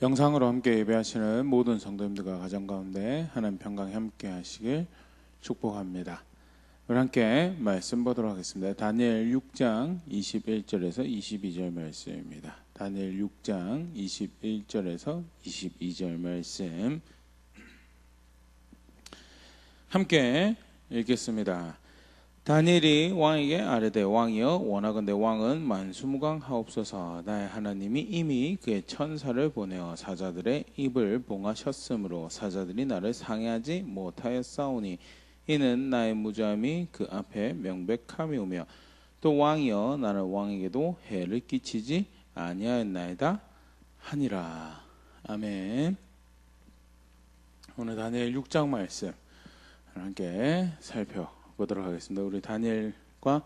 영상으로 함께 예배하시는 모든 성도님들과 가정 가운데 하나님 평강 함께 하시길 축복합니다. 우리 함께 말씀 보도록 하겠습니다. 다니엘 6장 21절에서 22절 말씀입니다. 다니엘 6장 21절에서 22절 말씀 함께 읽겠습니다. 다니엘이 왕에게 아뢰되 왕이여 원하건대 왕은 만수무강하옵소서. 나의 하나님이 이미 그의 천사를 보내어 사자들의 입을 봉하셨으므로 사자들이 나를 상해하지 못하였사오니 이는 나의 무죄함이 그 앞에 명백함이오며 또 왕이여 나는 왕에게도 해를 끼치지 아니하였나이다 하니라. 아멘. 오늘 다니엘 6장 말씀 함께 살펴보도록 하겠습니다. 우리 다니엘과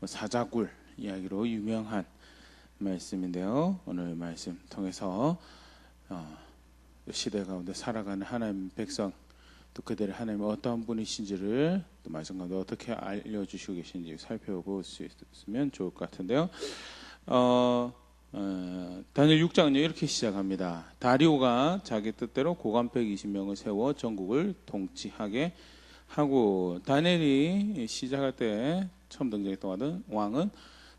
사자굴 이야기로 유명한 말씀인데요. 오늘 말씀 통해서 시대 가운데 살아가는 하나님 백성, 또 그들의 하나님이 어떠한 분이신지를 또 말씀 가운데 어떻게 알려주시고 계신지 살펴볼 수 있으면 좋을 것 같은데요. 다니엘 6장은 이렇게 시작합니다. 다리오가 자기 뜻대로 고관 120명을 세워 전국을 통치하게 하고, 다니엘이 시작할 때 처음 등장했던 왕은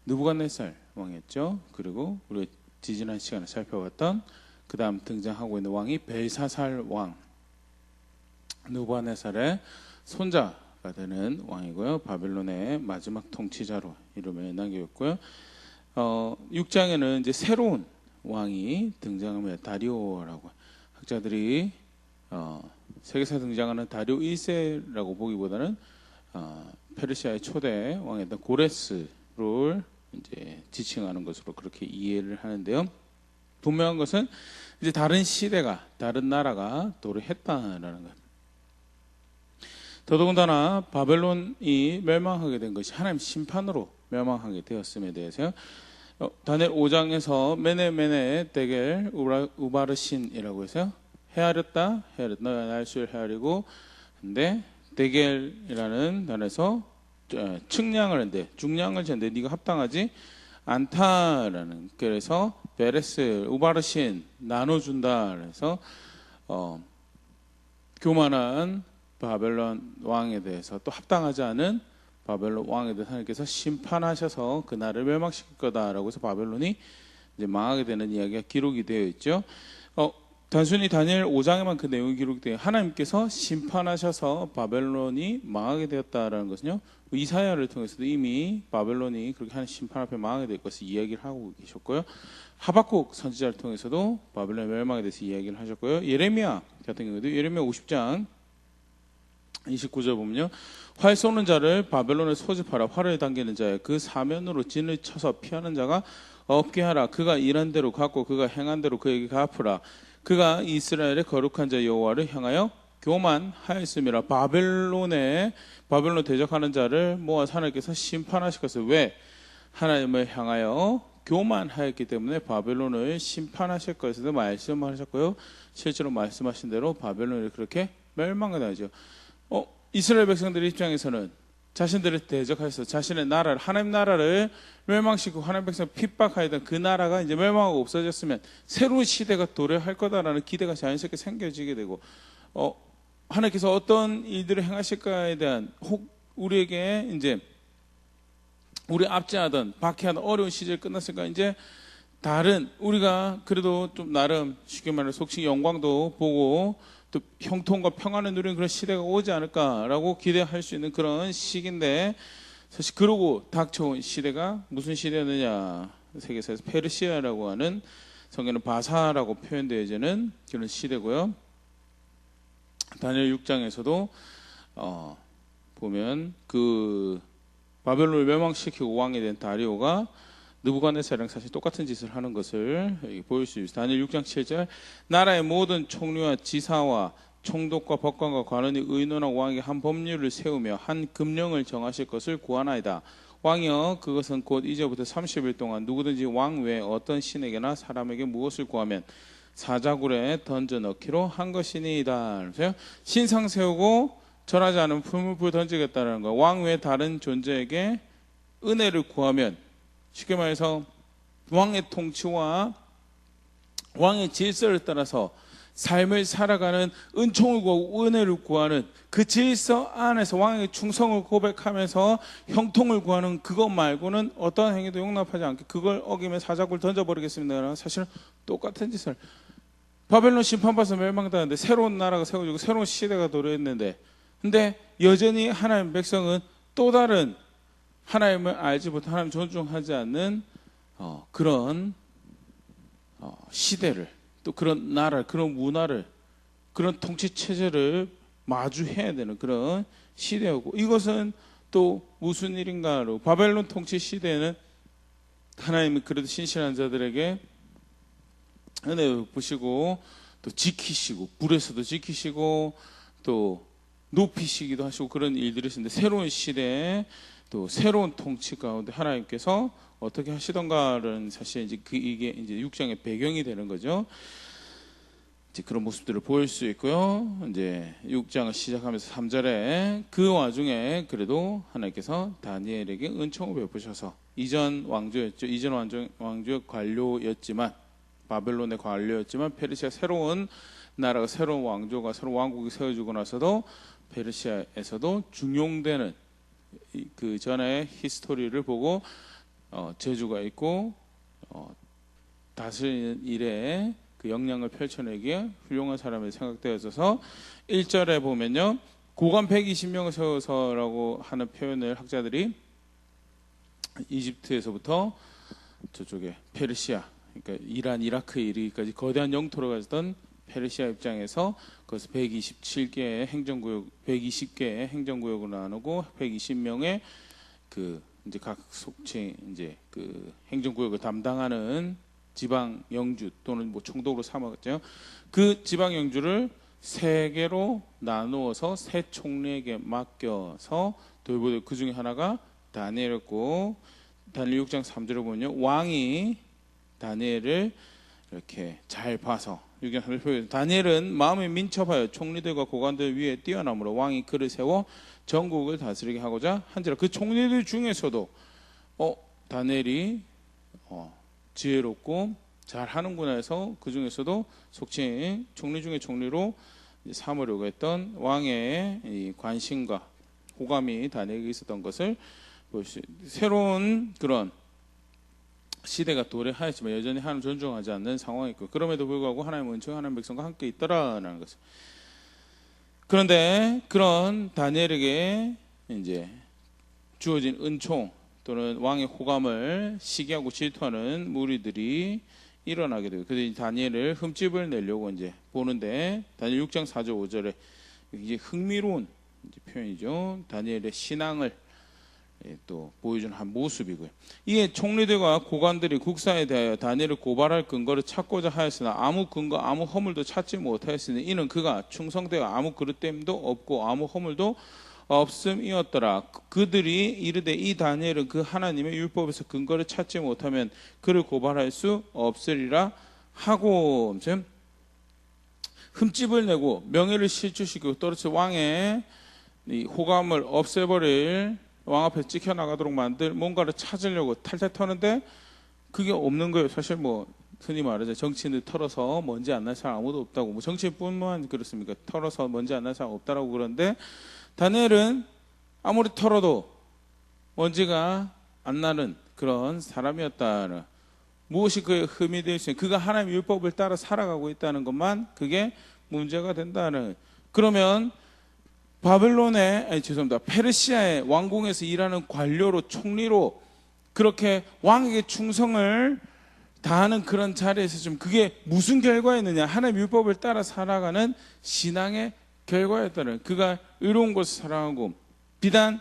느부갓네살 왕이었죠. 그리고 우리 지지난 시간에 살펴봤던 그 다음 등장하고 있는 왕이 벨사살 왕, 느부갓네살의 손자가 되는 왕이고요. 바벨론의 마지막 통치자로 이름을 남겼고요. 6장에는 이제 새로운 왕이 등장합니다. 다리오라고. 학자들이 세계사에 등장하는 다리오 1세라고 보기보다는 페르시아의 초대 왕이었던 고레스를 이제 지칭하는 것으로 그렇게 이해를 하는데요. 분명한 것은 이제 다른 시대가, 다른 나라가 도래했다라는 것. 더더군다나 바벨론이 멸망하게 된 것이 하나님 심판으로 멸망하게 되었음에 대해서 다니엘 5장에서 메네 데겔 우바르신이라고 해서 헤아렸다, 날수를 헤아리고, 근데 데겔이라는 단어에서 측량을 했는데, 중량을 쟀는데 네가 합당하지 않다라는, 그래서 베레스 우바르신 나눠준다. 그래서 교만한 바벨론 왕에 대해서 또 합당하지 않은 바벨론 왕에 대해서 하나님께서 심판하셔서 그 나라를 멸망시킬 거다라고 해서 바벨론이 이제 망하게 되는 이야기가 기록이 되어 있죠. 단순히 다니엘 5장에만 그 내용이 기록되어 하나님께서 심판하셔서 바벨론이 망하게 되었다라는 것은요, 이사야를 통해서도 이미 바벨론이 그렇게 하는 심판 앞에 망하게 될 것을 이야기를 하고 계셨고요. 하박국 선지자를 통해서도 바벨론의 멸망에 대해서 이야기를 하셨고요. 예레미야 같은 경우도 예레미야 50장 29절 보면요, 활 쏘는 자를 바벨론에 소집하라. 활을 당기는 자여 그 사면으로 진을 쳐서 피하는 자가 없게 하라. 그가 일한 대로 갚고 그가 행한 대로 그에게 갚으라. 그가 이스라엘의 거룩한 자 여호와를 향하여 교만하였음이라. 바벨론 대적하는 자를 모아서 하나님께서 심판하실 것을, 왜? 하나님을 향하여 교만하였기 때문에 바벨론을 심판하실 것을 말씀하셨고요. 실제로 말씀하신 대로 바벨론이 그렇게 멸망하죠. 이스라엘 백성들 입장에서는 자신들을 대적하여서 자신의 나라를, 하나님 나라를 멸망시키고 하나님 백성 핍박하였던 그 나라가 이제 멸망하고 없어졌으면 새로운 시대가 도래할 거다라는 기대가 자연스럽게 생겨지게 되고, 하나님께서 어떤 일들을 행하실까에 대한, 혹 우리에게 이제 우리 압제하던 박해하던 어려운 시절이 끝났으니까 이제 다른, 우리가 그래도 좀 나름 쉽게 말해 속칭 영광도 보고 또 형통과 평안을 누리는 그런 시대가 오지 않을까라고 기대할 수 있는 그런 시기인데, 사실 그러고 닥쳐온 시대가 무슨 시대였느냐, 세계사에서 페르시아라고 하는, 성경은 바사라고 표현되어지는 그런 시대고요. 다니엘 6장에서도 보면 그 바벨론을 멸망시키고 왕이 된 다리오가 느부갓네살이랑 사실 똑같은 짓을 하는 것을 보일 수 있습니다. 다니엘 6장 7절 나라의 모든 총리와 지사와 총독과 법관과 관원이 의논하고 왕에게 한 법률을 세우며 한 금령을 정하실 것을 구하나이다. 왕이여 그것은 곧 이제부터 30일 동안 누구든지 왕 외에 어떤 신에게나 사람에게 무엇을 구하면 사자굴에 던져 넣기로 한 것이니이다. 그래서 신상 세우고 절하지 않으면 풀무불 던지겠다는 거예요. 왕 외에 다른 존재에게 은혜를 구하면, 쉽게 말해서 왕의 통치와 왕의 질서를 따라서 삶을 살아가는 은총을 구하고 은혜를 구하는 그 질서 안에서 왕의 충성을 고백하면서 형통을 구하는 그것 말고는 어떠한 행위도 용납하지 않게 그걸 어기면 사자굴 던져버리겠습니다. 사실은 똑같은 짓을 바벨론 심판받아서 멸망당하는데 새로운 나라가 세워지고 새로운 시대가 도래했는데 근데 여전히 하나님의 백성은 또 다른 하나님을 알지 못한 하나님 존중하지 않는 그런 시대를 또 그런 나라를 그런 문화를 그런 통치 체제를 마주해야 되는 그런 시대였고 이것은 또 무슨 일인가로 바벨론 통치 시대에는 하나님이 그래도 신실한 자들에게 은혜 베푸시고 또 지키시고 불에서도 지키시고 또 높이시기도 하시고 그런 일들이 있었는데 새로운 시대에 또 새로운 통치 가운데 하나님께서 어떻게 하시던가는 사실 이제 이게 이제 6장의 배경이 되는 거죠. 이제 그런 모습들을 보일 수 있고요. 이제 6장을 시작하면서 3절에 그 와중에 그래도 하나님께서 다니엘에게 은총을 베푸셔서 이전 왕조였죠. 이전 왕조의 관료였지만 바벨론의 관료였지만 페르시아 새로운 나라가 새로운 왕조가 새로운 왕국이 세워지고 나서도 페르시아에서도 중용되는 그 전에 히스토리를 보고 재주가 있고 다스리는 일에 그 역량을 펼쳐내기에 훌륭한 사람이 생각되어져서 1절에 보면요 고관 120명을 세워서라고 하는 표현을 학자들이 이집트에서부터 저쪽에 페르시아 그러니까 이란 이라크에 이르기까지 거대한 영토를 가지던 페르시아 입장에서 그것을 127개의 행정구역 120개의 행정구역으로 나누고 120명의 그 이제 각 속칭 이제 그 행정구역을 담당하는 지방 영주 또는 뭐 총독으로 삼았죠. 그 지방 영주를 세 개로 나누어서 세 총리에게 맡겨서 돌보던 그 중에 하나가 다니엘이었고 다니엘 6장 3절을 보면요 왕이 다니엘을 이렇게 잘 봐서 6장 3절 다니엘은 마음이 민첩하여 총리들과 고관들 위에 뛰어나므로 왕이 그를 세워 전국을 다스리게 하고자 한지라. 그 총리들 중에서도 다니엘이 지혜롭고 잘하는구나 해서 그 중에서도 속칭 총리 중에 총리로 삼으려고 했던 왕의 이 관심과 호감이 다니엘에게 있었던 것을 볼 수 새로운 그런 시대가 도래하였지만 여전히 하나님 존중하지 않는 상황이 있고 그럼에도 불구하고 하나님의 은총이 하나님의 백성과 함께 있더라라는 것을. 그런데 그런 다니엘에게 이제 주어진 은총 또는 왕의 호감을 시기하고 질투하는 무리들이 일어나게 되고 그래서 다니엘을 흠집을 내려고 이제 보는데 다니엘 6장 4절 5절에 이제 흥미로운 이제 표현이죠. 다니엘의 신앙을 또 보여주는 한 모습이고요. 이에 총리들과 고관들이 국사에 대하여 다니엘을 고발할 근거를 찾고자 하였으나 아무 근거 아무 허물도 찾지 못하였으니 이는 그가 충성되어 아무 그릇됨도 없고 아무 허물도 없음이었더라. 그들이 이르되 이 다니엘은 그 하나님의 율법에서 근거를 찾지 못하면 그를 고발할 수 없으리라 하고 흠집을 내고 명예를 실추시키고 떨어져 왕의 이 호감을 없애버릴 왕 앞에 찍혀나가도록 만들 뭔가를 찾으려고 탈탈 터는데 그게 없는 거예요. 사실 뭐 흔히 말하자 정치인들 털어서 먼지 안 날 사람 아무도 없다고 뭐 정치인뿐만 그렇습니까? 털어서 먼지 안 날 사람 없다라고 그러는데 다니엘은 아무리 털어도 먼지가 안 나는 그런 사람이었다는 무엇이 그의 흠이 될 수 있는 그가 하나님의 율법을 따라 살아가고 있다는 것만 그게 문제가 된다는. 그러면 페르시아의 왕궁에서 일하는 관료로 총리로 그렇게 왕에게 충성을 다하는 그런 자리에서 좀 그게 무슨 결과였느냐 하나님 율법을 따라 살아가는 신앙의 결과였다는. 그가 의로운 것을 사랑하고 비단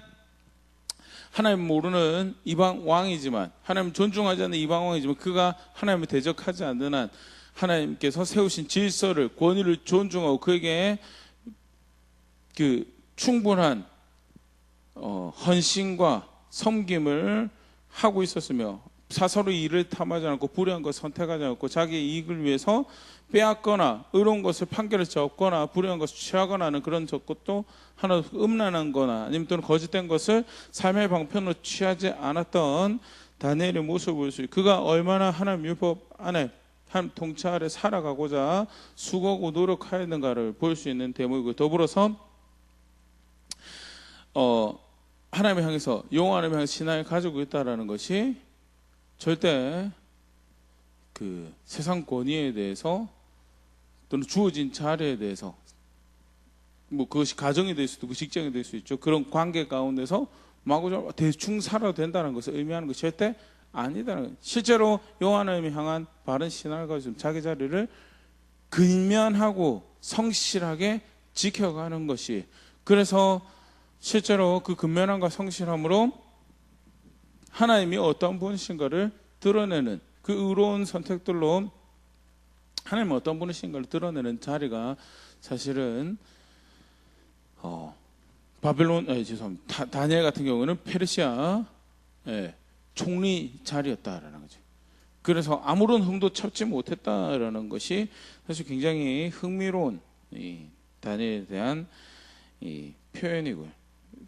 하나님 모르는 이방 왕이지만 하나님 존중하지 않는 이방 왕이지만 그가 하나님을 대적하지 않는 한 하나님께서 세우신 질서를 권위를 존중하고 그에게 그 충분한 헌신과 섬김을 하고 있었으며 사서로 일을 탐하지 않고 불의한 것을 선택하지 않고 자기의 이익을 위해서 빼앗거나 의로운 것을 판결을 접거나 불의한 것을 취하거나 하는 그런 것도 하나 음란한 거나 아니면 또는 거짓된 것을 삶의 방편으로 취하지 않았던 다니엘의 모습을 볼 수 있어요. 그가 얼마나 하나님 율법 안에 하나님 통치 아래 살아가고자 수고하고 노력하였는가를 볼 수 있는 대목이고, 더불어서 하나님을 향해서, 여호와 하나님을 향해서 신앙을 가지고 있다라는 것이 절대 그 세상 권위에 대해서 또는 주어진 자리에 대해서, 뭐 그것이 가정이 될 수도 있고 직장이 될 수 있죠. 그런 관계 가운데서 마구잡이 대충 살아도 된다는 것을 의미하는 것이 절대 아니다라는 거예요. 실제로 여호와 하나님을 향한 바른 신앙을 가지고 자기 자리를 근면하고 성실하게 지켜가는 것이, 그래서 실제로 그 근면함과 성실함으로 하나님이 어떤 분이신가를 드러내는, 그 의로운 선택들로 하나님은 어떤 분이신가를 드러내는 자리가 사실은 죄송합니다. 다니엘 같은 경우는 페르시아 총리 자리였다라는 거죠. 그래서 아무런 흠도 찾지 못했다라는 것이 사실 굉장히 흥미로운 이 다니엘에 대한 이 표현이고요.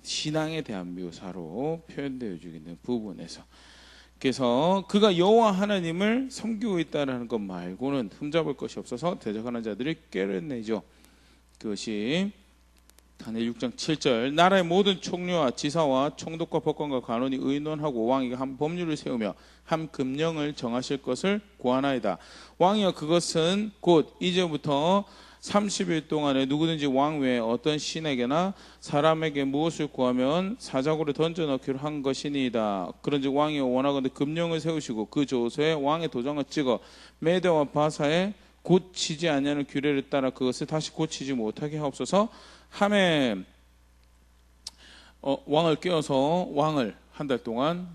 신앙에 대한 묘사로 표현되어 있는 부분에서, 그래서 그가 여호와 하나님을 섬기고 있다는 것 말고는 흠잡을 것이 없어서 대적하는 자들이 꾀를 그것이 다니엘 6장 7절, 나라의 모든 총리와 지사와 총독과 법관과 간원이 의논하고 왕에게 한 법률을 세우며 한 금령을 정하실 것을 고하나이다. 왕이여, 그것은 곧 이제부터 30일 동안에 누구든지 왕 외에 어떤 신에게나 사람에게 무엇을 구하면 사자굴에 던져넣기로 한 것이니이다. 그런즉 왕이여, 원하건대 금령을 세우시고 그 조서에 왕의 도장을 찍어 메대와 바사에 고치지 아니하는 규례를 따라 그것을 다시 고치지 못하게 하옵소서 하매, 왕을 깨워서 왕을 한 달 동안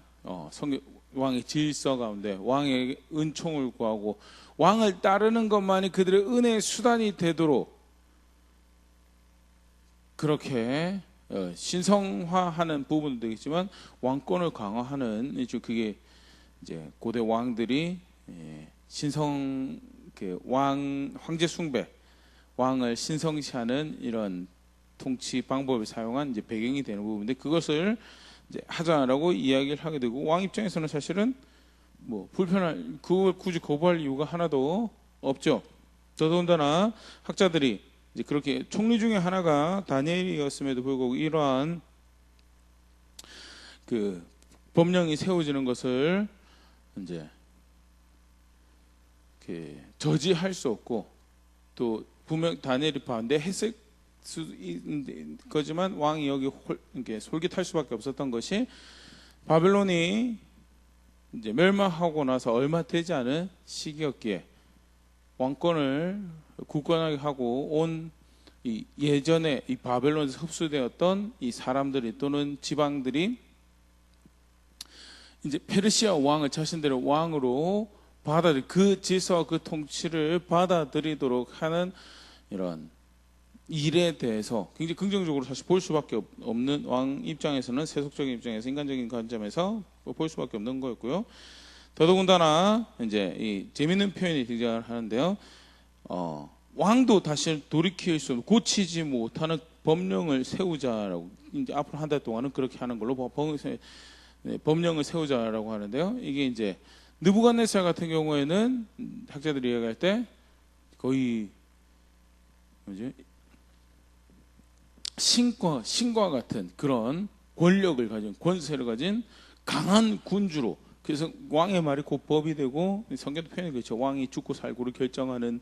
왕의 질서 가운데 왕의 은총을 구하고 왕을 따르는 것만이 그들의 은혜의 수단이 되도록 그렇게 신성화하는 부분도 되겠지만 왕권을 강화하는, 그게 이제 고대 왕들이 황제 숭배, 왕을 신성시하는 이런 통치 방법을 사용한 이제 배경이 되는 부분인데, 그것을 이제 하자라고 이야기를 하게 되고, 왕 입장에서는 사실은 뭐 그걸 굳이 거부할 이유가 하나도 없죠. 더더군다나 학자들이 이제 그렇게 총리 중에 하나가 다니엘이었음에도 불구하고 이러한 그 법령이 세워지는 것을 이제 저지할 수 없고, 또 분명 다니엘이 반대했을 수 있는 거지만 왕이 여기 솔깃할 수밖에 없었던 것이, 바벨론이 이제 멸망하고 나서 얼마 되지 않은 시기였기에 왕권을 굳건하게 하고 온 이 예전에 이 바벨론에서 흡수되었던 이 사람들이 또는 지방들이 이제 페르시아 왕을 자신들의 왕으로 그 질서와 그 통치를 받아들이도록 하는 이런 일에 대해서 굉장히 긍정적으로 사실 볼 수밖에 없는, 왕 입장에서는, 세속적인 입장에서, 인간적인 관점에서 볼 수밖에 없는 거였고요. 더더군다나 이제 이 재밌는 표현이 등장을 하는데요. 왕도 다시 돌이킬 수 없는, 고치지 못하는 법령을 세우자라고, 이제 앞으로 한 달 동안은 그렇게 하는 걸로 법령을 세우자라고 하는데요. 이게 이제 느부갓네살 같은 경우에는 학자들이 이야기할 때 거의 신과 같은 그런 권력을 가진, 권세를 가진 강한 군주로, 그래서 왕의 말이 곧 법이 되고, 성경도 표현이 그렇죠. 왕이 죽고 살고를 결정하는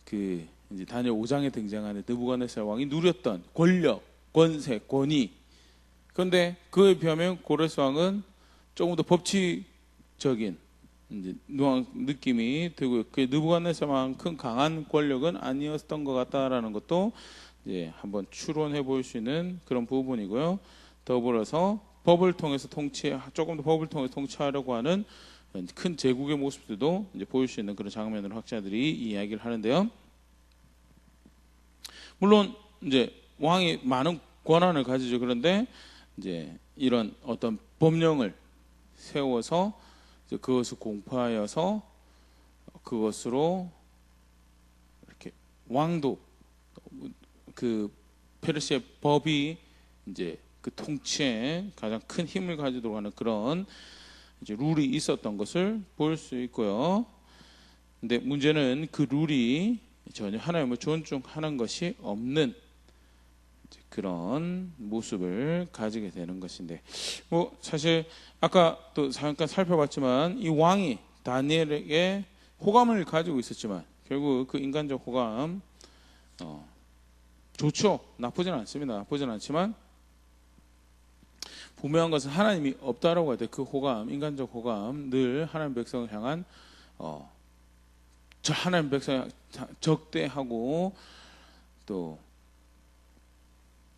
그 이제 다니엘 5장에 등장하는 느부갓네살 왕이 누렸던 권력, 권세, 권위. 그런데 그에 비하면 고레스 왕은 조금 더 법치적인 이제 느낌이 들고요. 그 느부갓네살만큼 강한 권력은 아니었던 것 같다라는 것도 이제 한번 추론해 볼 수 있는 그런 부분이고요. 더불어서 조금 더 법을 통해서 통치하려고 하는 큰 제국의 모습들도 이제 보일 수 있는 그런 장면으로 학자들이 이야기를 하는데요. 물론 이제 왕이 많은 권한을 가지죠. 그런데 이제 이런 어떤 법령을 세워서 이제 그것을 공포하여서 그것으로 이렇게 왕도, 그 페르시아의 법이 이제 그 통치에 가장 큰 힘을 가지도록 하는 그런 이제 룰이 있었던 것을 볼 수 있고요. 근데 문제는 그 룰이 전혀 하나님을 존중하는 것이 없는 그런 모습을 가지게 되는 것인데, 뭐 사실 아까 또 잠깐 살펴봤지만 이 왕이 다니엘에게 호감을 가지고 있었지만 결국 그 인간적 호감 좋죠. 나쁘진 않습니다. 나쁘진 않지만 분명한 것은 하나님이 없다라고 할 때 그 호감, 인간적 호감, 늘 하나님 백성을 향한 저 하나님 백성을 적대하고 또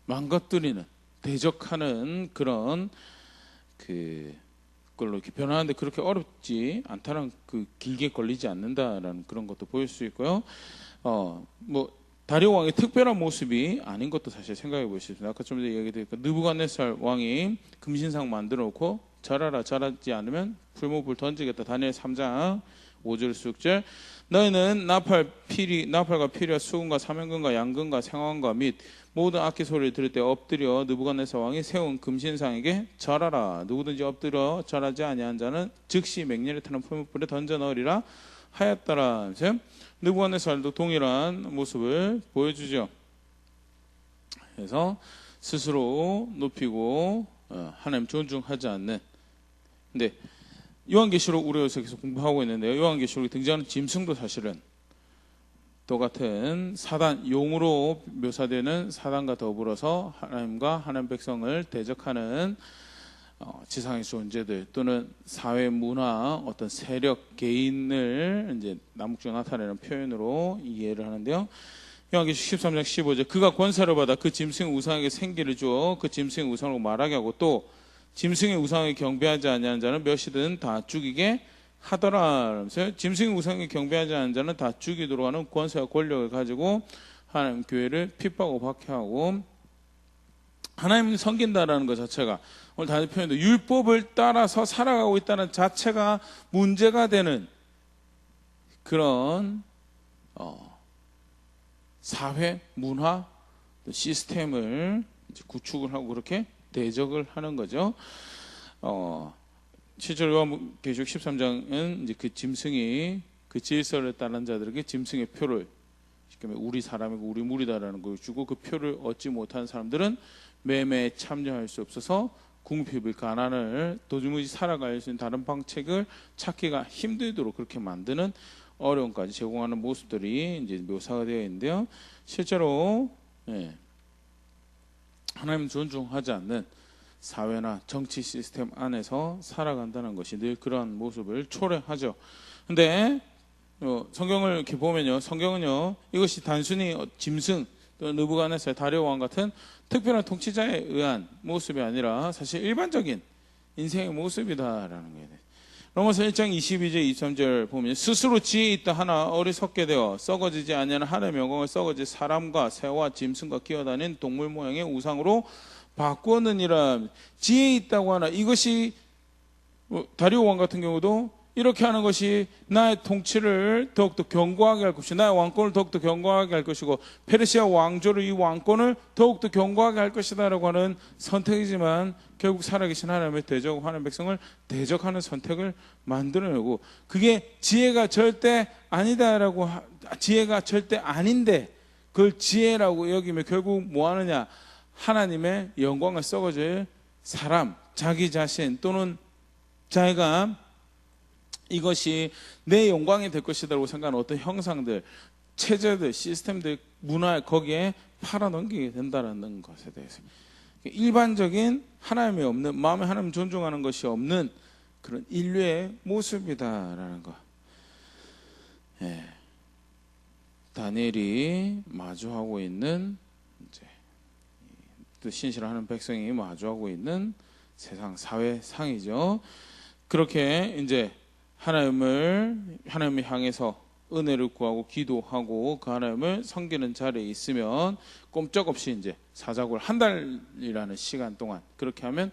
망가뜨리는, 대적하는 그런 그걸로 이렇게 변하는데 그렇게 어렵지 않다는, 그 길게 걸리지 않는다라는 그런 것도 보일 수 있고요. 뭐 다리오 왕의 특별한 모습이 아닌 것도 사실 생각해 볼 수 있습니다. 아까 좀 전에 얘기드렸고 느부갓네살 왕이 금신상 만들어 놓고 절하라, 절하지 않으면 풀무불 던지겠다. 다니엘 3장 5절 6절. 너희는 나팔과 피리와 수금과 사면금과 양금과 생황과 및 모든 악기 소리를 들을 때 엎드려 느부갓네살 왕이 세운 금신상에게 절하라. 누구든지 엎드려 절하지 아니한 자는 즉시 맹렬히 타는 풀무불에 던져 넣으리라 하였더라. 느부갓네살도 동일한 모습을 보여주죠. 그래서 스스로 높이고 하나님 존중하지 않는. 근데 요한계시록 우리가 계속 공부하고 있는데요, 요한계시록에 등장하는 짐승도 사실은 똑같은 사단, 용으로 묘사되는 사단과 더불어서 하나님과 하나님 백성을 대적하는 지상의 존재들, 또는 사회 문화, 어떤 세력, 개인을 이제 남북적으로 나타내는 표현으로 이해를 하는데요. 요한계시록 13장 15절. 그가 권세를 받아 그 짐승의 우상에게 생기를 주어 그 짐승의 우상으로 말하게 하고 또 짐승의 우상에 경배하지 아니하는 자는 몇이든 다 죽이게 하더라. 짐승의 우상에 경배하지 않는 자는 다 죽이도록 하는 권세와 권력을 가지고 하나님 교회를 핍박하고 박해하고, 하나님을 섬긴다라는 것 자체가, 오늘 다른 표현도 율법을 따라서 살아가고 있다는 자체가 문제가 되는 그런 사회, 문화, 시스템을 구축을 하고 그렇게 대적을 하는 거죠. 실제로 요한계시록 13장은 이제 그 짐승이 그 질서를 따른 자들에게 짐승의 표를, 우리 사람이고 우리 무리다라는 걸 주고, 그 표를 얻지 못한 사람들은 매매에 참여할 수 없어서 궁핍을, 가난을, 도무지 살아갈 수 있는 다른 방책을 찾기가 힘들도록 그렇게 만드는 어려움까지 제공하는 모습들이 이제 묘사가 되어 있는데요. 실제로 하나님 존중하지 않는 사회나 정치 시스템 안에서 살아간다는 것이 늘 그러한 모습을 초래하죠. 근데 성경을 이렇게 보면요, 성경은요 이것이 단순히 짐승, 또 느부갓네살, 다리오 왕 같은 특별한 통치자에 의한 모습이 아니라 사실 일반적인 인생의 모습이다라는 거예요. 로마서 1장 22절 23절 보면 스스로 지혜 있다 하나 어리석게 되어 썩어지지 아니하는 하나님의 영광을 썩어질 사람과 새와 짐승과 기어다니는 동물 모양의 우상으로 바꾸었느니라. 지혜 있다고 하나, 이것이 다리오 왕 같은 경우도 이렇게 하는 것이 나의 통치를 더욱더 견고하게 할 것이고 나의 왕권을 더욱더 견고하게 할 것이고 페르시아 왕조를, 이 왕권을 더욱더 견고하게 할 것이다 라고 하는 선택이지만 결국 살아계신 하나님을 대적하고 하나님 백성을 대적하는 선택을 만들어내고, 그게 지혜가 절대 아니다라고, 지혜가 절대 아닌데 그걸 지혜라고 여기면 결국 뭐 하느냐, 하나님의 영광을 썩어질 사람, 자기 자신, 또는 자기가 이것이 내 영광이 될 것이라고 생각하는 어떤 형상들, 체제들, 시스템들, 문화, 거기에 팔아넘기게 된다는 것에 대해서 일반적인 하나님이 없는, 마음에 하나님 존중하는 것이 없는 그런 인류의 모습이다라는 것. 다니엘이 마주하고 있는, 이제 또 신실하는 백성이 마주하고 있는 세상 사회상이죠. 그렇게 이제 하나님을 향해서 은혜를 구하고 기도하고 그 하나님을 섬기는 자리에 있으면 꼼짝없이 이제 사자굴, 한 달이라는 시간 동안 그렇게 하면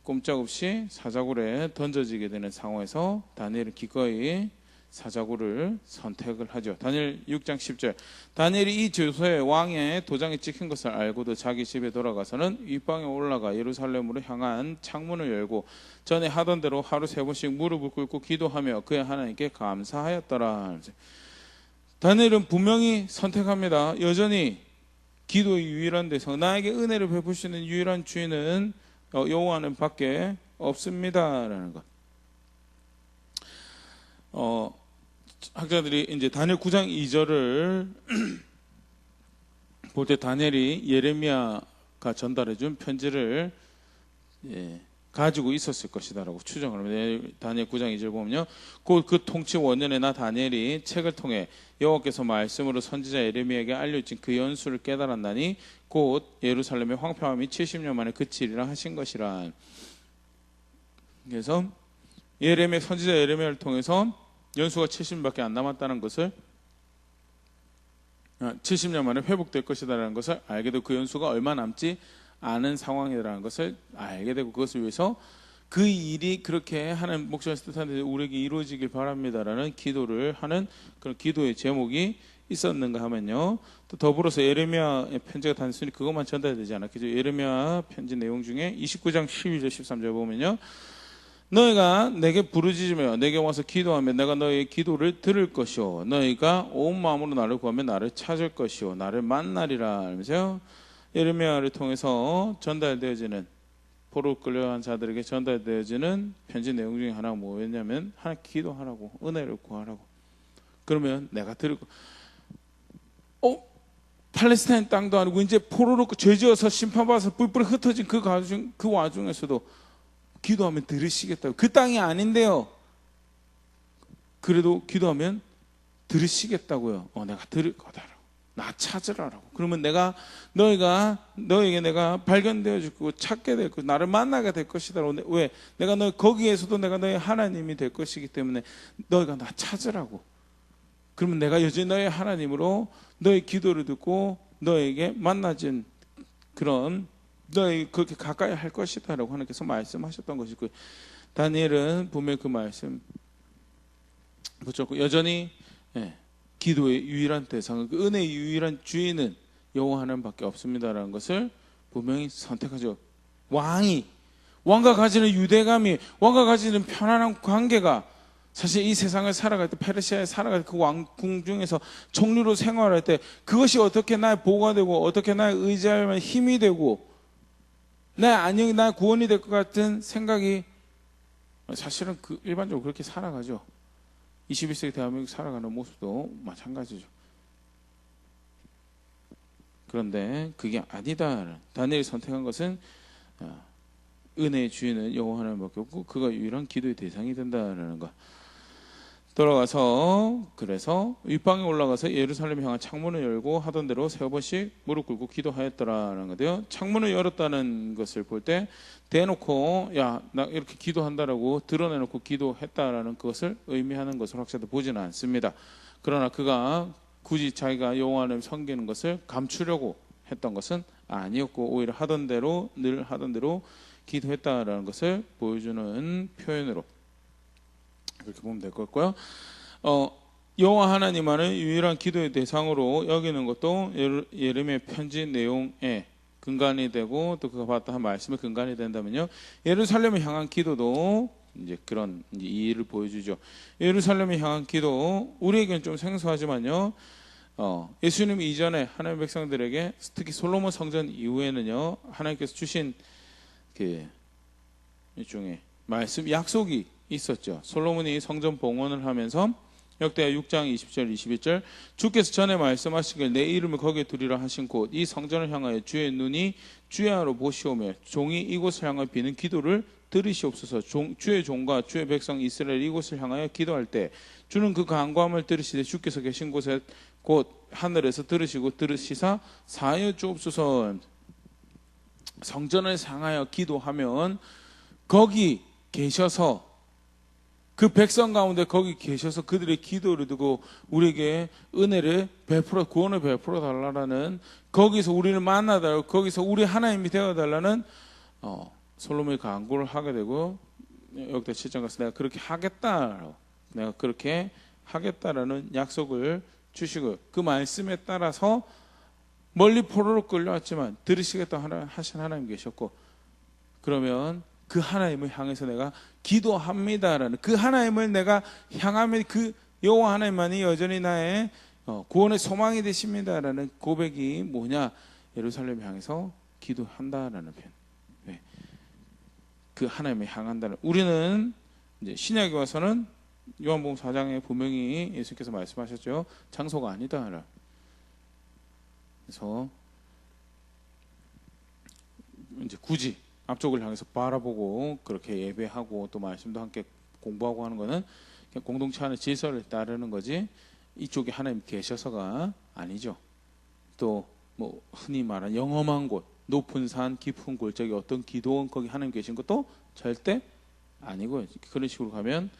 꼼짝없이 사자굴에 던져지게 되는 상황에서 다니엘은 기꺼이 사자굴을 선택을 하죠. 다니엘 6장 10절. 다니엘이 이 조서에 왕의 도장이 찍힌 것을 알고도 자기 집에 돌아가서는 윗방에 올라가 예루살렘으로 향한 창문을 열고 전에 하던 대로 하루 3번씩 무릎을 꿇고 기도하며 그의 하나님께 감사하였더라. 다니엘은 분명히 선택합니다. 여전히 기도의 유일한 대상, 나에게 은혜를 베푸시는 유일한 주인은 여호와는 밖에 없습니다라는 것. 학자들이 이제 다니엘 9장 2절을 볼 때 다니엘이 예레미야가 전달해준 편지를 가지고 있었을 것이다라고 추정을 합니다. 다니엘 9장 2절 보면요, 곧 그 통치 원년에 나 다니엘이 책을 통해 여호와께서 말씀으로 선지자 예레미야에게 알려진 그 연수를 깨달았나니 곧 예루살렘의 황폐함이 70년 만에 그치리라 하신 것이라. 그래서 선지자 예레미야를 통해서 연수가 70년밖에 안 남았다는 것을, 70년 만에 회복될 것이다라는 것을 알게 되고 그 연수가 얼마 남지 않은 상황이라는 것을 알게 되고, 그것을 위해서 그 일이 그렇게 하는 목적에서 뜻하는데 우리에게 이루어지길 바랍니다라는 기도를 하는 그런 기도의 제목이 있었는가 하면요, 또 더불어서 예레미야의 편지가 단순히 그것만 전달되지 않았겠죠. 예레미야 편지 내용 중에 29장 12절 13절 보면요, 너희가 내게 부르짖으며 내게 와서 기도하면 내가 너희의 기도를 들을 것이요 너희가 온 마음으로 나를 구하면 나를 찾을 것이요 나를 만나리라 하면서요, 예레미야를 통해서 전달되어지는, 포로 끌려간 자들에게 전달되어지는 편지 내용 중에 하나가 뭐였냐면, 하나 기도하라고, 은혜를 구하라고. 그러면 내가 들을 거. 팔레스타인 땅도 아니고 이제 포로로 죄지어서 심판받아서 뿔뿔이 흩어진 그 와중에서도 기도하면 들으시겠다고. 그 땅이 아닌데요, 그래도 기도하면 들으시겠다고요. 내가 들을 거다라고, 나 찾으라라고. 그러면 너에게 내가 발견되어 줄 거고 찾게 될 거고 나를 만나게 될 것이다. 왜? 내가 거기에서도 내가 너의 하나님이 될 것이기 때문에 너희가 나 찾으라고. 그러면 내가 여전히 너의 하나님으로 너의 기도를 듣고 너에게 만나진 그런, 너희 그렇게 가까이 할 것이다 라고 하나님께서 말씀하셨던 것이고, 다니엘은 분명히 그 말씀 붙였고, 여전히 기도의 유일한 대상은, 그 은혜의 유일한 주인은 여호와 하나님밖에 없습니다라는 것을 분명히 선택하죠. 왕과 가지는 유대감이, 왕과 가지는 편안한 관계가, 사실 이 세상을 살아갈 때, 페르시아에 살아갈 때, 그 왕궁 중에서 총리로 생활할 때 그것이 어떻게 나의 보호가 되고 어떻게 나의 의지할 만한 힘이 되고 나의 안녕이, 나의 구원이 될 것 같은 생각이, 사실은 일반적으로 그렇게 살아가죠. 21세기 대한민국 살아가는 모습도 마찬가지죠. 그런데 그게 아니다. 다니엘이 선택한 것은 은혜의 주인은 여호와 하나님밖에 없고 그가 유일한 기도의 대상이 된다는 것. 돌아가서 그래서 윗방에 올라가서 예루살렘 향한 창문을 열고 하던 대로 3번씩 무릎 꿇고 기도하였더라는 건데요, 창문을 열었다는 것을 볼 때 대놓고 야 나 이렇게 기도한다라고 드러내놓고 기도했다라는 것을 의미하는 것을 학자들 보지는 않습니다. 그러나 그가 굳이 자기가 여호와 하나님을 섬기는 것을 감추려고 했던 것은 아니었고, 오히려 늘 하던 대로 기도했다라는 것을 보여주는 표현으로 그렇게 보면 될 것 같고요. 여호와 하나님만을 유일한 기도의 대상으로 여기는 것도 예레미야 편지 내용의 근간이 되고, 또 그가 받았던 한 말씀의 근간이 된다면요, 예루살렘을 향한 기도도 이제 그런 이 일을 보여주죠. 예루살렘을 향한 기도, 우리에게는 좀 생소하지만요, 예수님 이전에 하나님의 백성들에게, 특히 솔로몬 성전 이후에는요, 하나님께서 주신 그 일종의 말씀, 약속이 있었죠. 솔로몬이 성전 봉헌을 하면서 역대하 6장 20절 21절, 주께서 전에 말씀하시길 내 이름을 거기에 두리라 하신 곳 이 성전을 향하여 주의 눈이 주야로 보시오며 종이 이곳을 향하여 비는 기도를 들으시옵소서. 주의 종과 주의 백성 이스라엘 이곳을 향하여 기도할 때 주는 그 간구함을 들으시되 주께서 계신 곳에 곧 하늘에서 들으시사 사하여 주옵소서. 성전을 향하여 기도하면 거기 계셔서, 그 백성 가운데 거기 계셔서 그들의 기도를 듣고 우리에게 은혜를 베풀어, 구원을 베풀어 달라는, 거기서 우리를 만나달라고, 거기서 우리 하나님이 되어달라는 솔로몬이 간구를 하게 되고, 역대 7장 가서 내가 그렇게 하겠다라고, 내가 그렇게 하겠다라는 약속을 주시고 그 말씀에 따라서 멀리 포로로 끌려왔지만 들으시겠다 하신 하나님 계셨고 그러면 그 하나님을 향해서 내가 기도합니다라는 그 하나님을 내가 향하면 그 여호와 하나님만이 여전히 나의 구원의 소망이 되십니다라는 고백이 뭐냐? 예루살렘을 향해서 기도한다라는 표현. 네. 그 하나님을 향한다는. 우리는 이제 신약에 와서는 요한복음 4장에 분명히 예수께서 말씀하셨죠. 장소가 아니다. 그래서 이제 굳이 앞쪽을 향해서 바라보고 그렇게 예배하고 또 말씀도 함께 공부하고 하는 거는 공동체 안의 질서를 따르는 거지 이쪽에 하나님 계셔서가 아니죠. 또 뭐 흔히 말하는 영험한 곳, 높은 산, 깊은 골짜기 어떤 기도원 거기 하나님 계신 것도 절대 아니고요. 그런 식으로 가면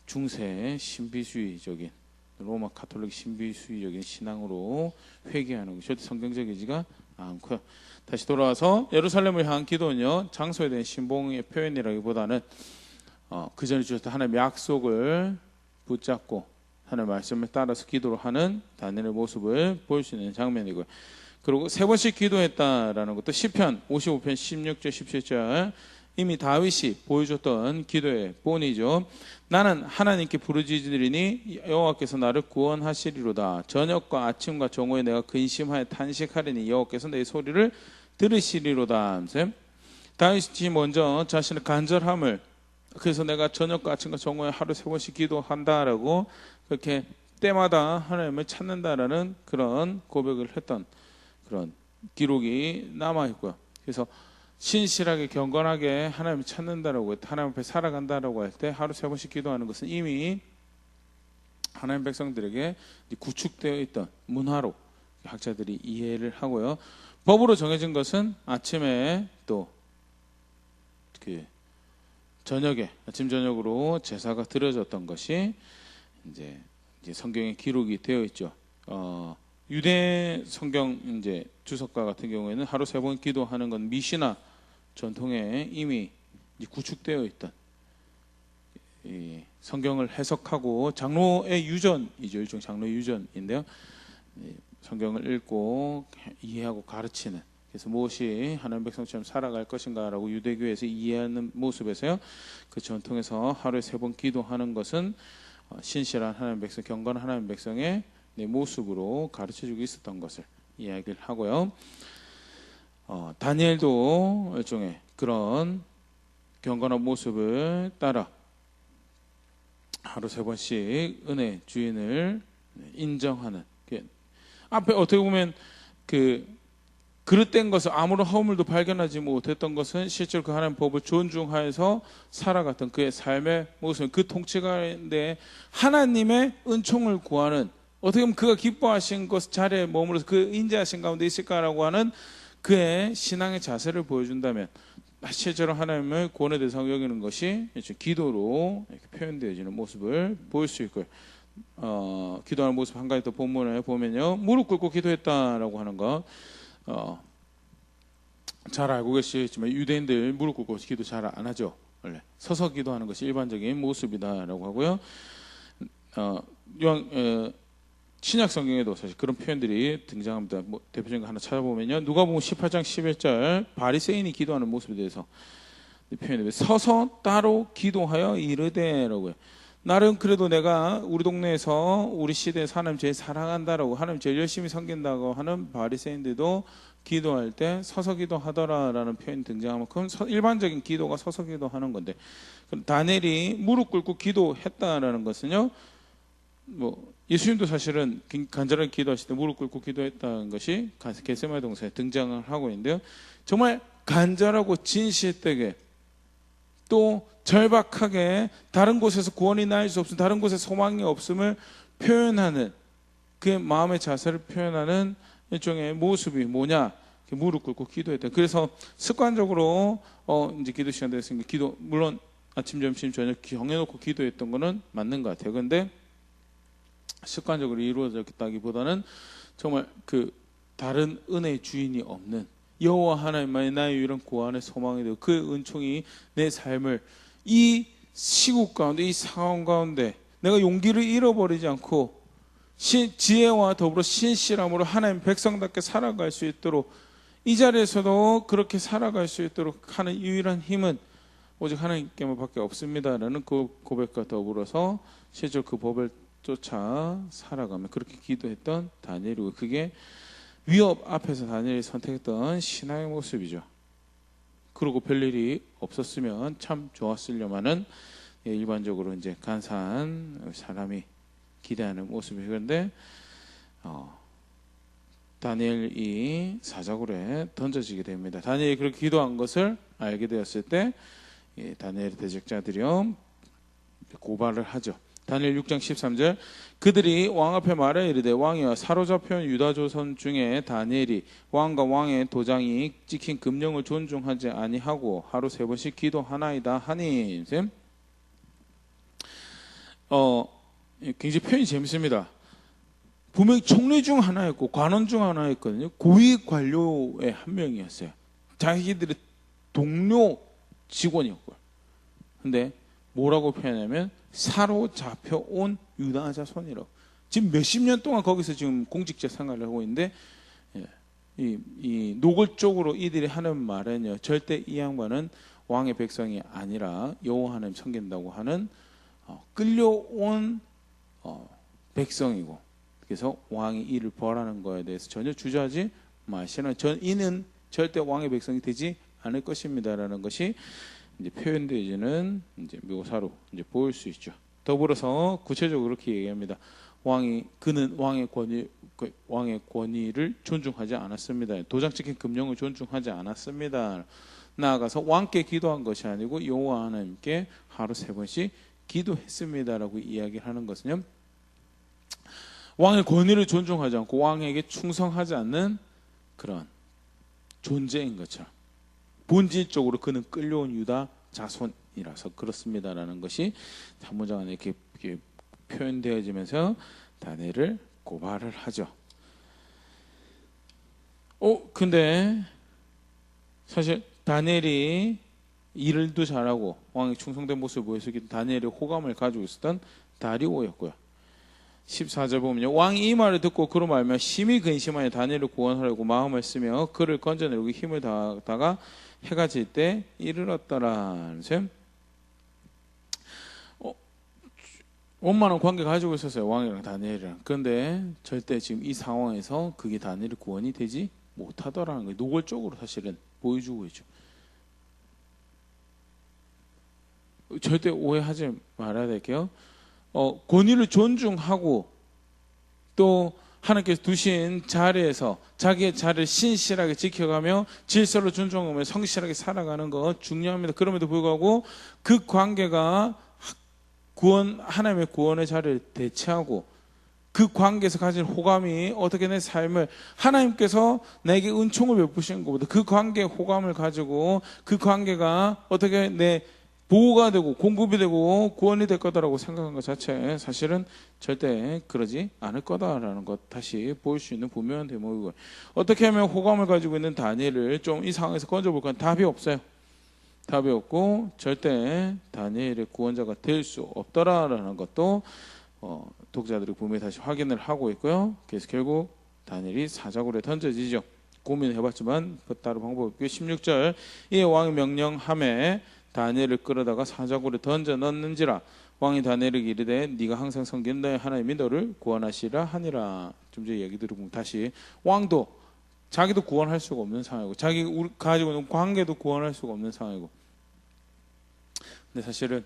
중세 신비주의적인 로마 가톨릭 신비주의적인 신앙으로 회귀하는 것이 절대 성경적이지가 않고요. 다시 돌아와서 예루살렘을 향한 기도는요, 장소에 대한 신봉의 표현이라기보다는 그 전에 주셨던 하나님의 약속을 붙잡고 하나님의 말씀을 따라서 기도를 하는 다니엘의 모습을 볼 수 있는 장면이고요. 그리고 세 번씩 기도했다라는 것도 시편 55편 16절 17절 이미 다윗이 보여줬던 기도의 본이죠. 나는 하나님께 부르짖으리니 여호와께서 나를 구원하시리로다. 저녁과 아침과 정오에 내가 근심하여 탄식하리니 여호와께서 내 소리를 들으시리로다. 다윗이 먼저 자신의 간절함을 그래서 내가 저녁과 아침과 정오에 하루 세 번씩 기도한다라고 그렇게 때마다 하나님을 찾는다라는 그런 고백을 했던 그런 기록이 남아있고요. 그래서 신실하게 경건하게 하나님을 찾는다라고 하나님 앞에 살아간다라고 할 때 하루 세 번씩 기도하는 것은 이미 하나님 백성들에게 구축되어 있던 문화로 학자들이 이해를 하고요. 법으로 정해진 것은 아침에 또 그 저녁에 아침 저녁으로 제사가 드려졌던 것이 이제 성경에 기록이 되어 있죠. 유대 성경 이제 주석가 같은 경우에는 하루 세 번 기도하는 건 미시나 전통에 이미 구축되어 있던 이 성경을 해석하고 장로의 유전이죠. 일종 장로의 유전인데요. 성경을 읽고 이해하고 가르치는 그래서 무엇이 하나님 백성처럼 살아갈 것인가라고 유대교에서 이해하는 모습에서요. 그 전통에서 하루에 세 번 기도하는 것은 신실한 하나님 백성, 경건한 하나님 백성의 모습으로 가르쳐주고 있었던 것을 이야기를 하고요. 다니엘도 일종의 그런 경건한 모습을 따라 하루 세 번씩 은혜 주인을 인정하는 앞에 어떻게 보면 그릇된 것을 아무런 허물도 발견하지 못했던 것은 실제로 그 하나님 법을 존중하여서 살아갔던 그의 삶의 모습, 그 통치 가운데 하나님의 은총을 구하는 어떻게 보면 그가 기뻐하신 것 자리에 머물러서 그 인자하신 가운데 있을까라고 하는 그의 신앙의 자세를 보여준다면 실제로 하나님을 구원의 대상으로 여기는 것이 기도로 이렇게 표현되어지는 모습을 보일 수 있고요. 기도하는 모습 한 가지 더 본문에 보면요, 무릎 꿇고 기도했다라고 하는 것. 잘 알고 계시겠지만 유대인들 무릎 꿇고 기도 잘 안 하죠. 원래 서서 기도하는 것이 일반적인 모습이다라고 하고요. 신약 성경에도 사실 그런 표현들이 등장합니다. 대표적인 거 하나 찾아보면요, 누가복음 18장 11절 바리새인이 기도하는 모습에 대해서 표현해요. 서서 따로 기도하여 이르되라고요. 나름 그래도 내가 우리 동네에서 우리 시대에서 하나님 제일 사랑한다라고 하나님 제일 열심히 섬긴다고 하는 바리새인들도 기도할 때 서서 기도하더라라는 표현이 등장하면 그건 일반적인 기도가 서서 기도하는 건데, 다니엘이 무릎 꿇고 기도했다라는 것은요, 예수님도 사실은 간절하게 기도하실 때 무릎 꿇고 기도했다는 것이 겟세마네 동산에 등장을 하고 있는데요, 정말 간절하고 진실되게 또 절박하게 다른 곳에서 구원이 나을 수 없음, 다른 곳에 소망이 없음을 표현하는 그의 마음의 자세를 표현하는 일종의 모습이 뭐냐? 무릎 꿇고 기도했다. 그래서 습관적으로 이제 기도 시간 됐으니까 물론 아침, 점심, 저녁 정해놓고 기도했던 거는 맞는 것 같아요. 그런데 습관적으로 이루어졌다기보다는 정말 그 다른 은혜의 주인이 없는 여호와 하나님만이 나의 유일한 구원의 소망이 되고 그 은총이 내 삶을 이 시국 가운데 이 상황 가운데 내가 용기를 잃어버리지 않고 지혜와 더불어 신실함으로 하나님 백성답게 살아갈 수 있도록, 이 자리에서도 그렇게 살아갈 수 있도록 하는 유일한 힘은 오직 하나님께만 밖에 없습니다라는 그 고백과 더불어서 실제로 그 법을 쫓아 살아가며 그렇게 기도했던 다니엘이고, 그게 위협 앞에서 다니엘이 선택했던 신앙의 모습이죠. 그리고 별일이 없었으면 참 좋았으려마는 일반적으로 이제 간사한 사람이 기대하는 모습이죠. 그런데 다니엘이 사자굴에 던져지게 됩니다. 다니엘이 그렇게 기도한 것을 알게 되었을 때 다니엘의 대적자들이요 고발을 하죠. 다니엘 6장 13절, 그들이 왕 앞에 말해 이르되 왕이여 사로잡혀온 유다 조선 중에 다니엘이 왕과 왕의 도장이 찍힌 금령을 존중하지 아니하고 하루 3번씩 기도하나이다 하니. 굉장히 표현이 재밌습니다. 분명히 총리 중 하나였고 관원 중 하나였거든요. 고위 관료의 한 명이었어요. 자기들의 동료 직원이었고요. 근데 뭐라고 표현하면 사로잡혀온 유다 자손이라고. 지금 몇십 년 동안 거기서 지금 공직자 생활을 하고 있는데, 이 노골적으로 이들이 하는 말은요, 절대 이 양반은 왕의 백성이 아니라 여호와 하나님 섬긴다고 하는 끌려온 백성이고, 그래서 왕이 이를 벌하는 거에 대해서 전혀 주저하지 마시는, 이는 절대 왕의 백성이 되지 않을 것입니다라는 것이 이제 표현되어지는 이제 묘사로 이제 보일 수 있죠. 더불어서 구체적으로 그렇게 얘기합니다. 그는 왕의 권위를 존중하지 않았습니다. 도장 찍힌 금령을 존중하지 않았습니다. 나아가서 왕께 기도한 것이 아니고 여호와 하나님께 하루 3번씩 기도했습니다라고 이야기하는 것은요, 왕의 권위를 존중하지 않고 왕에게 충성하지 않는 그런 존재인 것처럼, 본질적으로 그는 끌려온 유다 자손이라서 그렇습니다라는 것이 단문장 안에 이렇게 표현되어지면서 다니엘을 고발을 하죠. 근데 사실 다니엘이 일도 잘하고 왕이 충성된 모습을 보여주기 다니엘의 호감을 가지고 있었던 다리오였고요. 14절 보면요, 왕이 이 말을 듣고 그로 말하며 심히 근심하여 다니엘을 구원하려고 마음을 쓰며 그를 건져내려고 힘을 다하다가 해가 질 때 이르렀더라. 원만한 관계 가지고 있었어요, 왕이랑 다니엘이랑. 그런데 절대 지금 이 상황에서 그게 다니엘의 구원이 되지 못하더라는 거예요. 노골적으로 사실은 보여주고 있죠. 절대 오해하지 말아야 될게요. 권위를 존중하고 또 하나님께서 두신 자리에서 자기의 자리를 신실하게 지켜가며 질서를 존중하며 성실하게 살아가는 것 중요합니다. 그럼에도 불구하고 그 관계가 하나님의 구원의 자리를 대체하고 그 관계에서 가진 호감이 어떻게 내 삶을, 하나님께서 내게 은총을 베푸시는 것보다 그 관계에 호감을 가지고 그 관계가 어떻게 내 보호가 되고 공급이 되고 구원이 될 거다라고 생각한 것 자체 사실은 절대 그러지 않을 거다라는 것 다시 보일 수 있는 분명한 대목이고요. 어떻게 하면 호감을 가지고 있는 다니엘을 좀 이 상황에서 건져볼까? 답이 없어요. 답이 없고 절대 다니엘의 구원자가 될 수 없더라라는 것도 독자들이 분명히 다시 확인을 하고 있고요. 그래서 결국 다니엘이 사자굴에 던져지죠. 고민해봤지만 다른 방법이 없고요. 16절, 이에 왕이 명령하매 다니엘을 끌어다가 사자굴에 던져 넣는지라. 왕이 다니엘에게 이르되 네가 항상 섬기는 너의 하나님이 너를 구원하시라 하니라. 좀 전에 얘기 들어보면 다시 왕도 자기도 구원할 수가 없는 상황이고 자기 가지고 있는 관계도 구원할 수가 없는 상황이고. 근데 사실은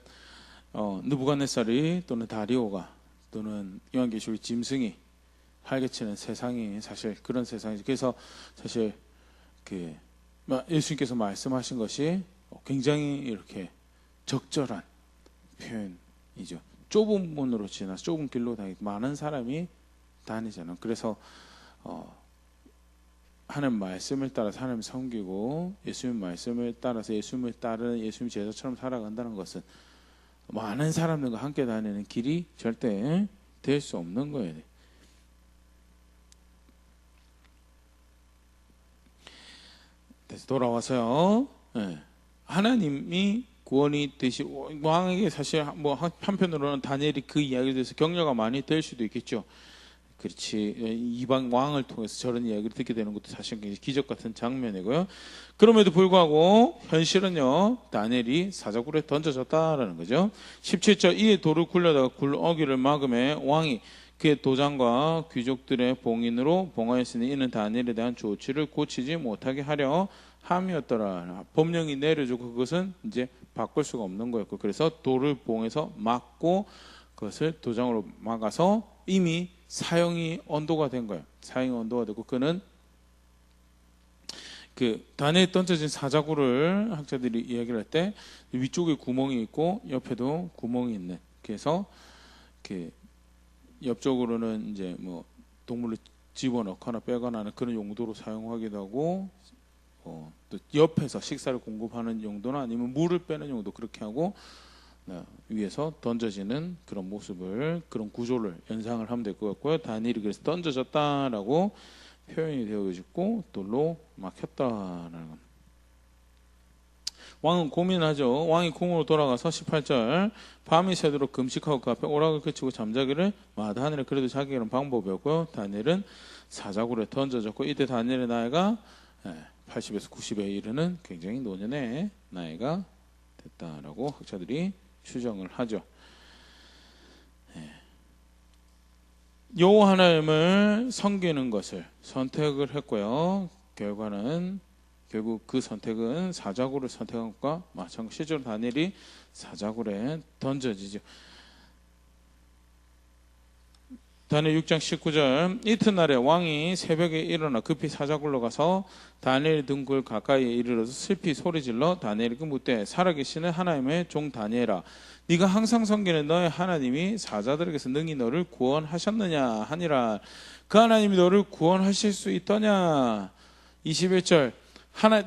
느부갓네살이 또는 다리오가 또는 요한계시록 짐승이 활개치는 세상이 사실 그런 세상이죠. 그래서 사실 예수님께서 말씀하신 것이 굉장히 이렇게 적절한 표현이죠. 좁은 문으로 지나서 좁은 길로 다니고 많은 사람이 다니잖아요. 그래서 하나님 말씀을 따라서 하나님 섬기고 예수님 말씀을 따라서 예수님을 따르는 예수님 제자처럼 살아간다는 것은 많은 사람들과 함께 다니는 길이 절대 될 수 없는 거예요. 다시 돌아와서요. 하나님이 구원이 되시 왕에게 사실 뭐 한편으로는 다니엘이 그 이야기에 대해서 격려가 많이 될 수도 있겠죠. 그렇지, 이방 왕을 통해서 저런 이야기를 듣게 되는 것도 사실 굉장히 기적 같은 장면이고요. 그럼에도 불구하고 현실은요, 다니엘이 사자굴에 던져졌다라는 거죠. 17절, 이에 돌을 굴려다가 굴 어귀를 막음에 왕이 그의 도장과 귀족들의 봉인으로 봉하였으니 이는 다니엘에 대한 조치를 고치지 못하게 하려 함이었더라. 법령이 내려지고 그것은 이제 바꿀 수가 없는 거였고, 그래서 돌을 봉해서 막고 그것을 도장으로 막아서 이미 사형이 언도가 된 거예요. 사형이 언도가 되고, 그는 그 다니엘이 던져진 사자굴을 학자들이 이야기를 할 때 위쪽에 구멍이 있고 옆에도 구멍이 있는, 그래서 이렇게 옆쪽으로는 이제 뭐 동물을 집어넣거나 빼거나 하는 그런 용도로 사용하기도 하고, 또 옆에서 식사를 공급하는 용도나 아니면 물을 빼는 용도, 그렇게 하고 위에서 던져지는 그런 모습을, 그런 구조를 연상을 하면 될 것 같고요. 다니엘이 그래서 던져졌다라고 표현이 되어 있고 돌로 막혔다라는 겁니다. 왕은 고민하죠. 왕이 궁으로 돌아가서 18절, 밤이 새도록 금식하고 그 앞에 오락을 그치고 잠자기를 마다하니라. 그래도 자기는 방법이 없고요. 다니엘은 사자굴에 던져졌고, 이때 다니엘의 나이가 80에서 90에 이르는 굉장히 노년의 나이가 됐다라고 학자들이 추정을 하죠. 여호와 하나님을 섬기는 것을 선택을 했고요. 결국 그 선택은 사자굴을 선택한 것과 마찬가지. 실제로 다니엘이 사자굴에 던져지죠. 다니엘 6장 19절, 이튿날에 왕이 새벽에 일어나 급히 사자굴로 가서 다니엘 등굴 가까이에 이르러서 슬피 소리질러 다니엘에게 묻되, 살아계시는 하나님의 종 다니엘아, 네가 항상 섬기는 너의 하나님이 사자들에게서 능히 너를 구원하셨느냐 하니라. 그 하나님이 너를 구원하실 수 있더냐. 21절,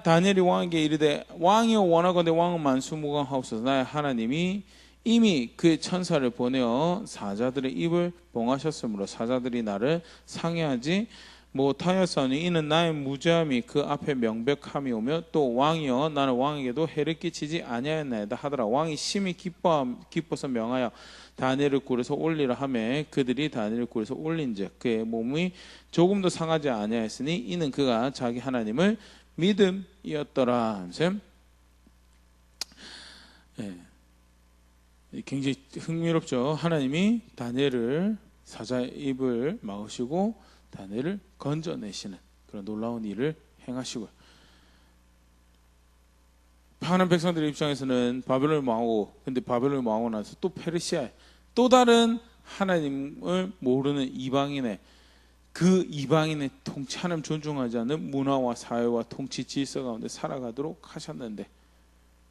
다니엘이 왕에게 이르되, 왕이여 원하건대 왕은 만수무강하옵소서. 나의 하나님이 이미 그의 천사를 보내어 사자들의 입을 봉하셨으므로 사자들이 나를 상해하지 못하였사오니 이는 나의 무죄함이 그 앞에 명백함이오며 또 왕이여 나는 왕에게도 해를 끼치지 아니하였나이다 하더라. 왕이 심히 기뻐서 명하여 다니엘을 굴에서 올리라 하매 그들이 다니엘을 굴에서 올린즉 그의 몸이 조금도 상하지 아니하였으니 이는 그가 자기 하나님을 믿음이었더라. 굉장히 흥미롭죠. 하나님이 다니엘을 사자의 입을 막으시고 다니엘을 건져내시는 그런 놀라운 일을 행하시고요. 하나님 백성들의 입장에서는 바벨론을 망하고, 근데 바벨론을 망하고 나서 또 페르시아에 또 다른 하나님을 모르는 이방인의, 그 이방인의 통치, 하나님 존중하지 않는 문화와 사회와 통치 질서 가운데 살아가도록 하셨는데,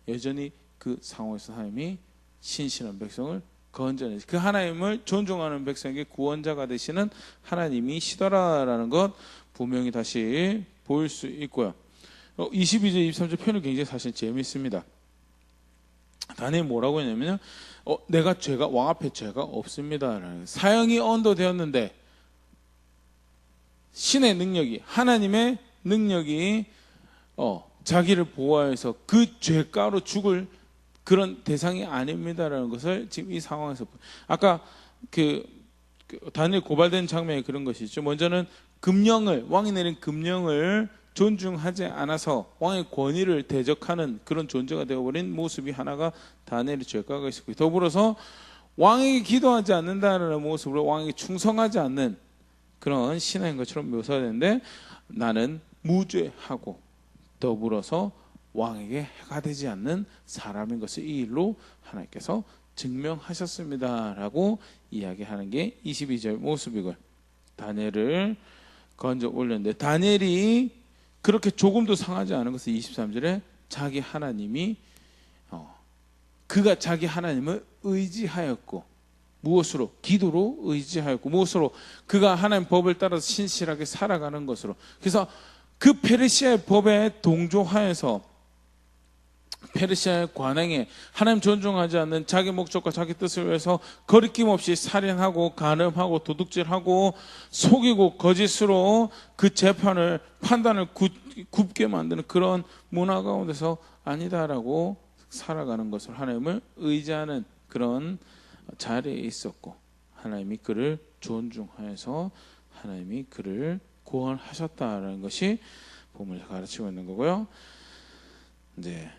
여전히 그 상황에서 하나님이 신실한 백성을 건져내시, 그 하나님을 존중하는 백성에게 구원자가 되시는 하나님이시더라라는 것 분명히 다시 보일 수 있고요. 22절 23절 표현이 굉장히 사실 재미있습니다. 다니엘이 뭐라고 했냐면요, 내가 왕 앞에 죄가 없습니다. 사형이 언도되었는데 신의 능력이, 하나님의 능력이 자기를 보호해서 그 죄가로 죽을 그런 대상이 아닙니다라는 것을 지금 이 상황에서, 아까 그 다니엘 고발된 장면에 그런 것이 있죠. 먼저는 왕이 내린 금령을 존중하지 않아서 왕의 권위를 대적하는 그런 존재가 되어버린 모습이 하나가 다니엘의 죄가가 있었고, 더불어서 왕에게 기도하지 않는다는 모습으로 왕에게 충성하지 않는 그런 신하인 것처럼 묘사가 되는데, 나는 무죄하고 더불어서 왕에게 해가 되지 않는 사람인 것을 이 일로 하나님께서 증명하셨습니다라고 이야기하는 게 22절 모습이고요. 다니엘을 건져 올렸는데, 다니엘이 그렇게 조금도 상하지 않은 것은 23절에 자기 하나님이 그가 자기 하나님을 의지하였고, 무엇으로? 기도로 의지하였고, 무엇으로? 그가 하나님 법을 따라서 신실하게 살아가는 것으로. 그래서 그 페르시아의 법에 동조하여서 페르시아의 관행에 하나님 존중하지 않는 자기 목적과 자기 뜻을 위해서 거리낌 없이 살인하고 간음하고 도둑질하고 속이고 거짓으로 그 판단을 굽게 만드는 그런 문화 가운데서 아니다라고 살아가는 것을 하나님을 의지하는 그런 자리에 있었고 하나님이 그를 존중하여서 하나님이 그를 구원하셨다라는 것이 본문에서 가르치고 있는 거고요. 이제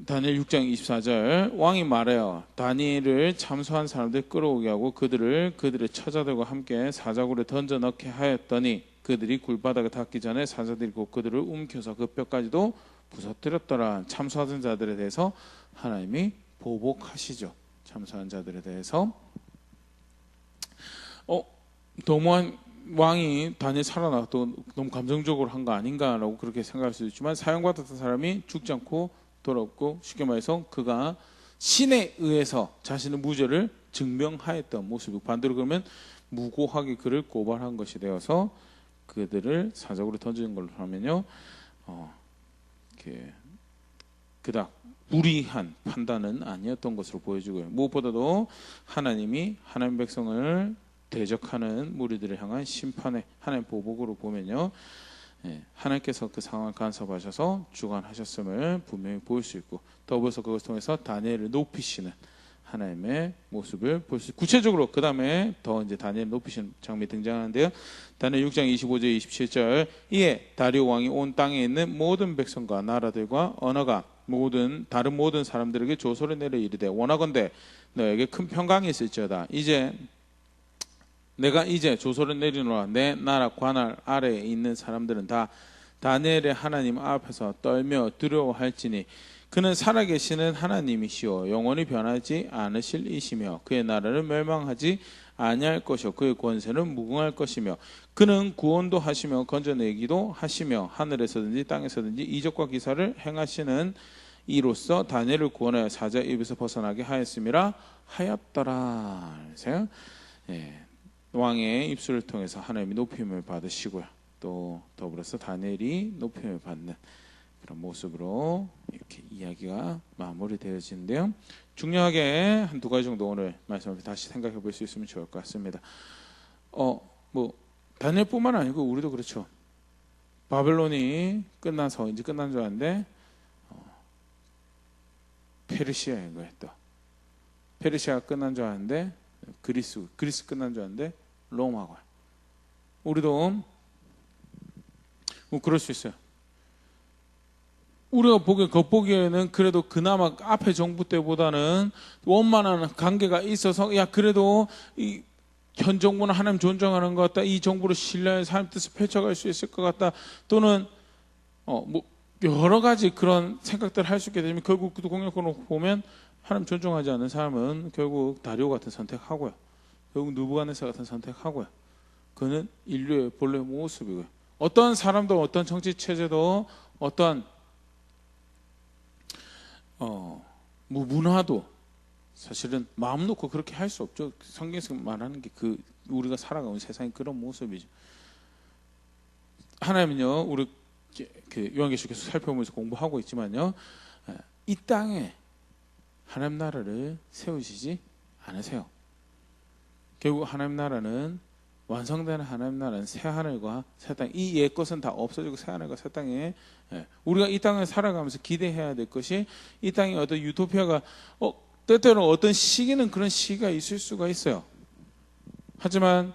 다니엘 6장 24절 왕이 말해요. 다니엘을 참소한 사람들 끌어오게 하고 그들의 처자들과 함께 사자굴에 던져 넣게 하였더니 그들이 굴바닥에 닿기 전에 사자들이 곧 그들을 움켜서 그 뼈까지도 부서뜨렸더라. 참소하던 자들에 대해서 하나님이 보복하시죠. 참소한 자들에 대해서 도무한 왕이 다니엘 살아나도 너무 감정적으로 한 거 아닌가라고 그렇게 생각할 수도 있지만 사형받았던 사람이 죽지 않고 돌아왔고 쉽게 말해서 그가 신에 의해서 자신의 무죄를 증명하였던 모습이고 반대로 그러면 무고하게 그를 고발한 것이 되어서 그들을 사적으로 던지는 걸로 하면요 그닥 무리한 판단은 아니었던 것으로 보여지고요. 무엇보다도 하나님이 하나님 백성을 대적하는 무리들을 향한 심판의 하나님 보복으로 보면요 하나님께서 그 상황을 간섭하셔서 주관하셨음을 분명히 보일 수 있고 더불어서 그것을 통해서 다니엘을 높이시는 하나님의 모습을 볼 수 있고 구체적으로 그 다음에 더 이제 다니엘 높이시는 장면이 등장하는데요. 다니엘 6장 25절 27절 이에 다리오 왕이 온 땅에 있는 모든 백성과 나라들과 언어가 다른 모든 사람들에게 조소를 내려 이르되 원하건대 너에게 큰 평강이 있을지어다. 내가 이제 조소를 내리노라. 내 나라 관할 아래에 있는 사람들은 다 다니엘의 하나님 앞에서 떨며 두려워할지니 그는 살아계시는 하나님이시오 영원히 변하지 않으실 이시며 그의 나라는 멸망하지 아니할 것이요 그의 권세는 무궁할 것이며 그는 구원도 하시며 건져내기도 하시며 하늘에서든지 땅에서든지 이적과 기사를 행하시는 이로써 다니엘을 구원하여 사자 입에서 벗어나게 하였음이라 하였더라. 그래서 왕의 입술을 통해서 하나님이 높임을 받으시고요. 또 더불어서 다니엘이 높임을 받는 그런 모습으로 이렇게 이야기가 마무리되어지는데요. 중요하게 한 두 가지 정도 오늘 말씀을 다시 생각해 볼 수 있으면 좋을 것 같습니다. 다니엘뿐만 아니고 우리도 그렇죠. 바벨론이 끝나서 이제 끝난 줄 알았는데 페르시아인 거예요. 또 페르시아가 끝난 줄 알았는데 그리스 끝난 줄 알았는데 로마가 우리도 그럴 수 있어요. 우리가 겉보기에는 그래도 그나마 앞에 정부 때보다는 원만한 관계가 있어서 그래도 현 정부는 하나님 존중하는 것 같다. 이 정부를 신뢰해서 하나님 뜻을 펼쳐갈 수 있을 것 같다. 또는 여러 가지 그런 생각들을 할 수 있게 되면 결국 그 공약으로 보면 하나님 존중하지 않는 사람은 결국 다리오 같은 선택하고요. 결국 느부갓네살 같은 선택하고요. 그는 인류의 본래 모습이고요. 어떤 사람도 어떤 정치 체제도 어떤 문화도 사실은 마음 놓고 그렇게 할 수 없죠. 성경에서 말하는 게 우리가 살아가는 세상이 그런 모습이죠. 하나님은요, 우리 요한계시록에서 살펴보면서 공부하고 있지만요, 이 땅에 하나님 나라를 세우시지 않으세요. 결국 하나님 나라는 완성되는 하나님 나라는 새 하늘과 새 땅, 이 옛 것은 다 없어지고 새 하늘과 새 땅에 우리가 이 땅을 살아가면서 기대해야 될 것이 이 땅에 어떤 유토피아가 때때로 어떤 시기는 그런 시기가 있을 수가 있어요. 하지만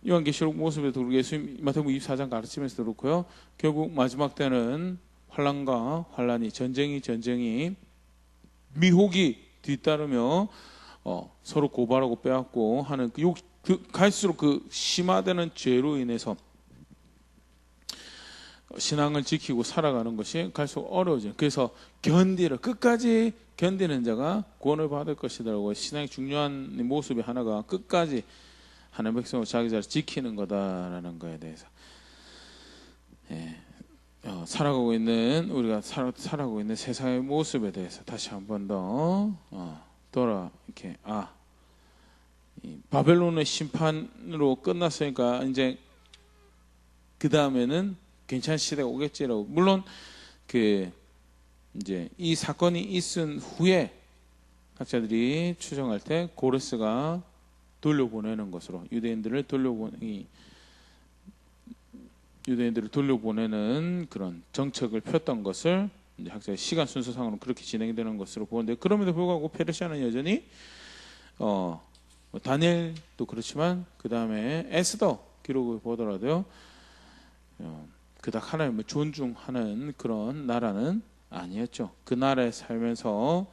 요한계시록 모습에도 그렇고 예수님 마태복음 24장 가르치면서도 그렇고요. 결국 마지막 때는 환난과 환난이 전쟁이 미혹이 뒤따르며 서로 고발하고 빼앗고 하는 갈수록 심화되는 죄로 인해서 신앙을 지키고 살아가는 것이 갈수록 어려워져요. 그래서 끝까지 견디는 자가 구원을 받을 것이라고 신앙의 중요한 모습이 하나가 끝까지 하나님 백성으로 자기 자리를 지키는 거다라는 거에 대해서 살아가고 있는 우리가 살아가고 있는 세상의 모습에 대해서 다시 한 번 더 이렇게 바벨론의 심판으로 끝났으니까 이제 그 다음에는 괜찮은 시대가 오겠지라고. 물론 이제 이 사건이 있은 후에 학자들이 추정할 때 고레스가 돌려보내는 것으로 유대인들을 돌려보내는 그런 정책을 폈던 것을 이제 학자의 시간 순서상으로는 그렇게 진행되는 것으로 보는데, 그럼에도 불구하고 페르시아는 여전히 다니엘도 그렇지만 그 다음에 에스더 기록을 보더라도요, 그닥 하나님을 존중하는 그런 나라는 아니었죠. 그 나라에 살면서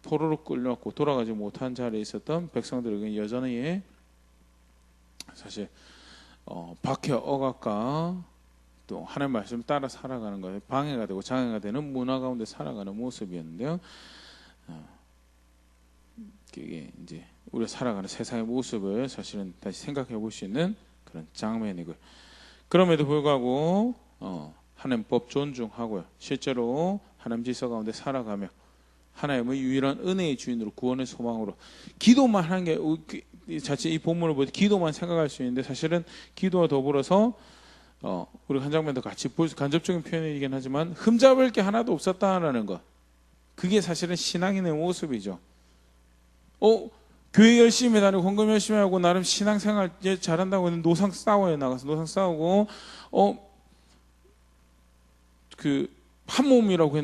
포로로 끌려왔고 돌아가지 못한 자리에 있었던 백성들에게 여전히 사실 박해 억압과 또 하나님 말씀 따라 살아가는 것에 방해가 되고 장애가 되는 문화 가운데 살아가는 모습이었는데요. 이게 이제 우리가 살아가는 세상의 모습을 사실은 다시 생각해 볼 수 있는 그런 장면이고요. 그럼에도 불구하고 하나님 법 존중하고요. 실제로 하나님 질서 가운데 살아가며 하나님의 유일한 은혜의 주인으로 구원의 소망으로 기도만 하는 게 자칫 이 본문을 볼 때 기도만 생각할 수 있는데, 사실은 기도와 더불어서 우리 한 장면 더 같이 볼 수, 간접적인 표현이긴 하지만 흠잡을 게 하나도 없었다라는 것, 그게 사실은 신앙인의 모습이죠. 교회 열심히 다니고 헌금 열심히 하고 나름 신앙생활 잘한다고 해서 노상 싸워요. 나가서 노상 싸우고 그 한 몸이라고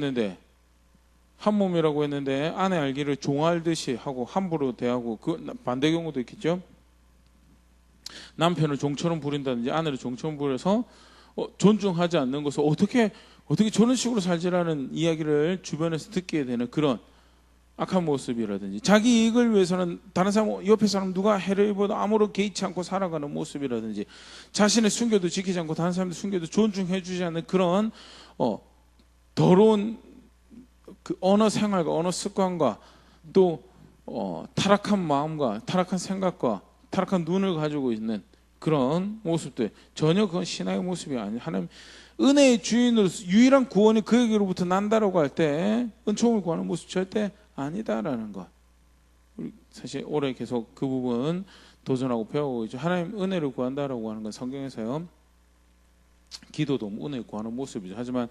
했는데 아내 알기를 종알듯이 하고 함부로 대하고, 그 반대 경우도 있겠죠. 남편을 종처럼 부린다든지 아내를 종처럼 부려서 존중하지 않는 것을 어떻게 저런 식으로 살지라는 이야기를 주변에서 듣게 되는 그런 악한 모습이라든지, 자기 이익을 위해서는 다른 사람, 옆에 사람 누가 해를 입어도 아무런 개의치 않고 살아가는 모습이라든지, 자신의 순교도 지키지 않고 다른 사람들 순교도 존중해 주지 않는 그런 더러운 그 언어 생활과 언어 습관과 또 타락한 마음과 타락한 생각과 타락한 눈을 가지고 있는 그런 모습들, 전혀 그건 신앙의 모습이 아니에요. 하나님 은혜의 주인으로서 유일한 구원이 그에게로부터 난다라고 할 때 은총을 구하는 모습 절대 아니다라는 것. 우리 사실 올해 계속 그 부분 도전하고 배우고 있죠. 하나님 은혜를 구한다라고 하는 건 성경에서요, 기도도 은혜를 구하는 모습이죠. 하지만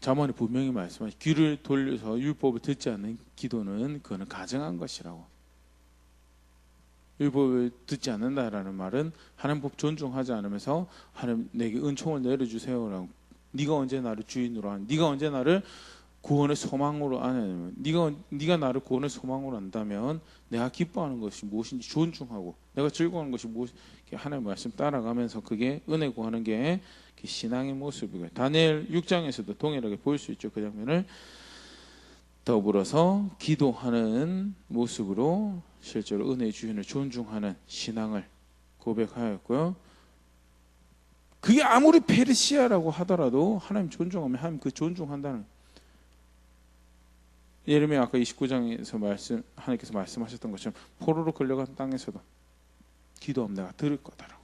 잠언이 분명히 말씀하시, 귀를 돌려서 율법을 듣지 않는 기도는 그거는 가증한 것이라고. 율법을 듣지 않는다라는 말은 하나님 법 존중하지 않으면서 하나님 내게 은총을 내려주세요라고, 네가 언제 나를 주인으로 하니, 네가 언제 나를 구원의 소망으로 아냐면, 네가 나를 구원의 소망으로 한다면 내가 기뻐하는 것이 무엇인지 존중하고 내가 즐거워하는 것이 무엇, 하나님의 말씀 따라가면서 그게 은혜 구하는 게 신앙의 모습이고요. 다니엘 6장에서도 동일하게 볼 수 있죠. 그 장면을 더불어서 기도하는 모습으로 실제로 은혜의 주인을 존중하는 신앙을 고백하였고요. 그게 아무리 페르시아라고 하더라도 하나님 존중하면 하나님 그 존중한다는, 예레미야 아까 29장에서 하나님께서 말씀하셨던 것처럼 포로로 끌려간 땅에서도 기도하면 내가 들을 거다라고.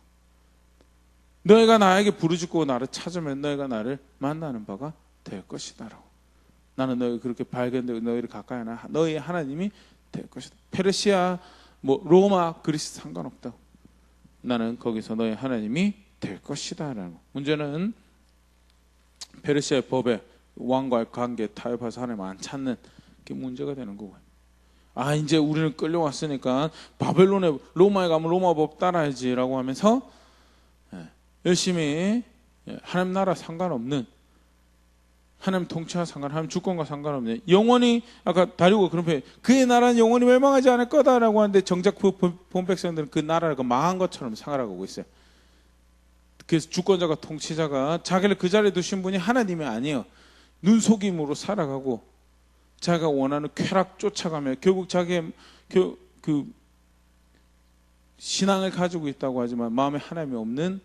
너희가 나에게 부르짖고 나를 찾으면 너희가 나를 만나는 바가 될 것이다라고. 나는 너희 그렇게 발견되고 너희를 가까이 하나 너희의 하나님이 될 것이다. 페르시아, 로마, 그리스 상관없다고. 나는 거기서 너희 하나님이 될 것이다라는 거. 문제는 페르시아의 법에 왕과의 관계 타협해서 하나님 안 찾는 게 문제가 되는 거고요. 이제 우리는 끌려왔으니까 바벨론에, 로마에 가면 로마 법 따라야지라고 하면서 열심히 하나님 나라 상관없는, 하나님 통치와 하나님 주권과 상관없는, 영원히 아까 다리고 그런 표현, 그의 나라는 영원히 멸망하지 않을 거다라고 하는데 정작 그 본 백성들은 그 나라를 망한 것처럼 생각하고 있어요. 그래서 주권자가 통치자가 자기를 그 자리에 두신 분이 하나님이 아니에요. 눈속임으로 살아가고 자기가 원하는 쾌락 쫓아가며 결국 자기의 그 신앙을 가지고 있다고 하지만 마음에 하나님이 없는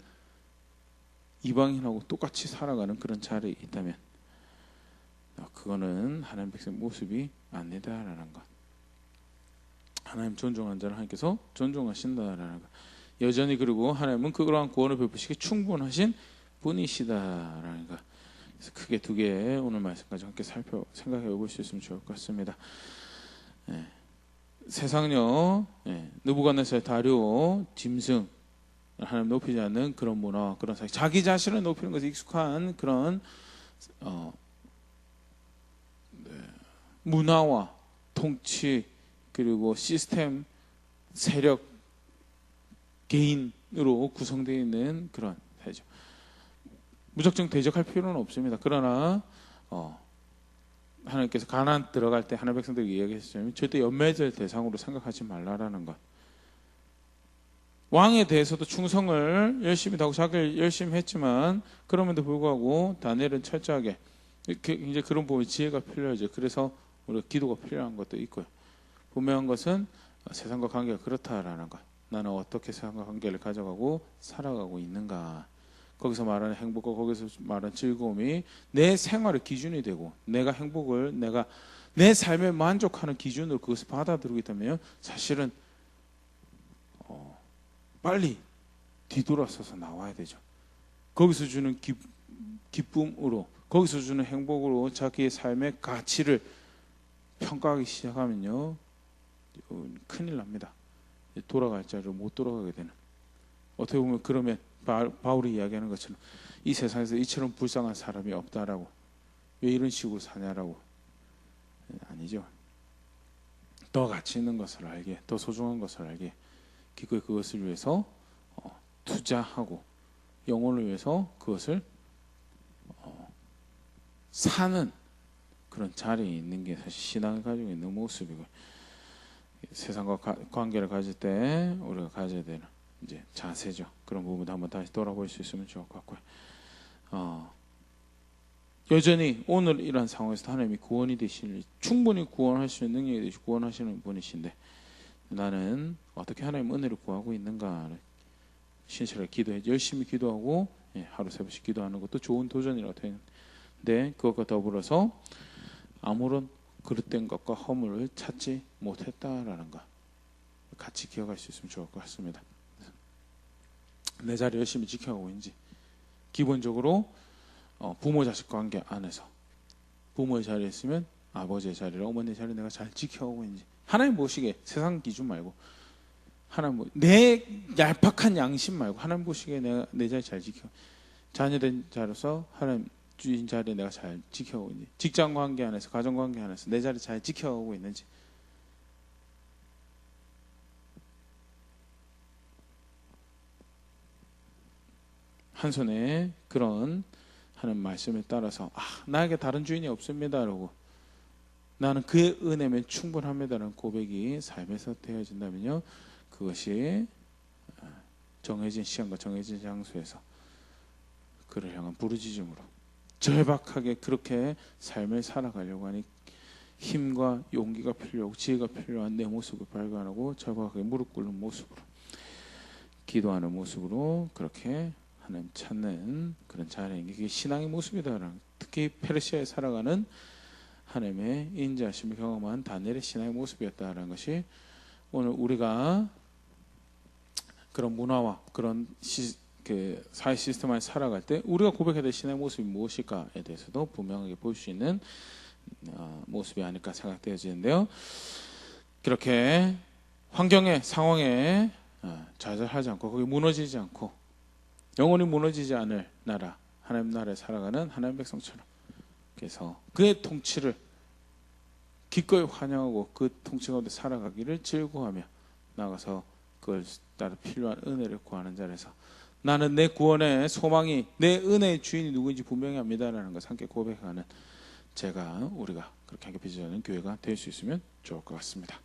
이방인하고 똑같이 살아가는 그런 자리에 있다면 그거는 하나님 백성의 모습이 아니다라는 것. 하나님 존중하는 자를 하나님께서 존중하신다라는 것. 여전히 그리고 하나님은 그러한 구원을 베푸시기 충분하신 분이시다라는 것. 그래서 크게 두 개 오늘 말씀까지 함께 생각해 볼 수 있으면 좋을 것 같습니다. 세상요, 느부갓네살, 다리오, 짐승, 하나님 높이지 않는 그런 문화, 그런 사실, 자기 자신을 높이는 것에 익숙한 그런 문화와 통치 그리고 시스템, 세력, 개인으로 구성되어 있는 그런 사회죠. 무작정 대적할 필요는 없습니다. 그러나 하나님께서 가나안 들어갈 때 하나님 백성들에게 이야기하셨잖아요. 절대 연매될 대상으로 생각하지 말라라는 것. 왕에 대해서도 충성을 열심히 하고 자기를 열심히 했지만 그럼에도 불구하고 다니엘은 철저하게 이제 그런 부분 지혜가 필요하죠. 그래서 우리가 기도가 필요한 것도 있고요. 분명한 것은 세상과 관계가 그렇다라는 것. 나는 어떻게 세상과 관계를 가져가고 살아가고 있는가. 거기서 말하는 행복과 거기서 말하는 즐거움이 내 생활의 기준이 되고 내가 행복을 내가 내 삶에 만족하는 기준으로 그것을 받아들이고 있다면 사실은 빨리 뒤돌아서서 나와야 되죠. 거기서 주는 기쁨으로 거기서 주는 행복으로 자기의 삶의 가치를 평가하기 시작하면요 큰일 납니다. 돌아갈 자리로 못 돌아가게 되는. 어떻게 보면 그러면 바울이 이야기하는 것처럼 이 세상에서 이처럼 불쌍한 사람이 없다라고. 왜 이런 식으로 사냐라고. 아니죠. 더 가치 있는 것을 알게, 더 소중한 것을 알게, 기꺼이 그것을 위해서 투자하고 영혼을 위해서 그것을 사는 그런 자리에 있는 게 사실 신앙을 가지고 있는 모습이고, 세상과 관계를 가질 때 우리가 가져야 되는 이제 자세죠. 그런 부분도 한번 다시 돌아볼 수 있으면 좋을 것 같고요. 여전히 오늘 이런 상황에서 하나님이 구원이 되시는, 충분히 구원할 수 있는 능력이 되시고 구원하시는 분이신데 나는 어떻게 하나님 은혜를 구하고 있는가 신실하게 기도해 열심히 기도하고 하루 세 번씩 기도하는 것도 좋은 도전이라고 되는데 그것과 더불어서 아무런 그릇된 것과 허물을 찾지 못했다라는 것 같이 기억할 수 있으면 좋을 것 같습니다. 내 자리 열심히 지켜가고 있는지, 기본적으로 부모 자식 관계 안에서 부모의 자리에 있으면 아버지의 자리를, 어머니의 자리를 내가 잘 지켜가고 있는지, 하나님 보시기에 세상 기준 말고 하나님 내 얄팍한 양심 말고 하나님 보시기에 내가 내 자리 잘 지켜, 자녀된 자로서 하나님 주인 자리에 내가 잘 지켜가고 있는지, 직장 관계 안에서 가정 관계 안에서 내 자리 잘 지켜가고 있는지, 한 손에 그런 하는 말씀에 따라서 나에게 다른 주인이 없습니다라고 나는 그의 은혜면 충분합니다라는 고백이 삶에서 되어진다면요 그것이 정해진 시간과 정해진 장소에서 그를 향한 부르짖음으로 절박하게 그렇게 삶을 살아가려고 하니 힘과 용기가 필요하고 지혜가 필요한 내 모습을 발견하고 절박하게 무릎 꿇는 모습으로 기도하는 모습으로 그렇게 하나님 찾는 그런 자리인 게 신앙의 모습이다. 특히 페르시아에 살아가는 하나님의 인자하심을 경험한 다니엘의 신앙의 모습이었다는 것이 오늘 우리가 그런 문화와 그런 그 사회 시스템 안에 살아갈 때 우리가 고백해야 될 신앙의 모습이 무엇일까에 대해서도 분명하게 볼 수 있는 모습이 아닐까 생각되어지는데요. 그렇게 환경에 상황에 좌절하지 않고 거기 무너지지 않고 영원히 무너지지 않을 나라, 하나님 나라에 살아가는 하나님 백성처럼, 그래서 그의 통치를 기꺼이 환영하고 그 통치 가운데 살아가기를 즐거워하며 나가서 그걸 따라 필요한 은혜를 구하는 자리에서 나는 내 구원의 소망이 내 은혜의 주인이 누구인지 분명히 합니다라는 것을 함께 고백하는 우리가 그렇게 함께 빚어지는 교회가 될 수 있으면 좋을 것 같습니다.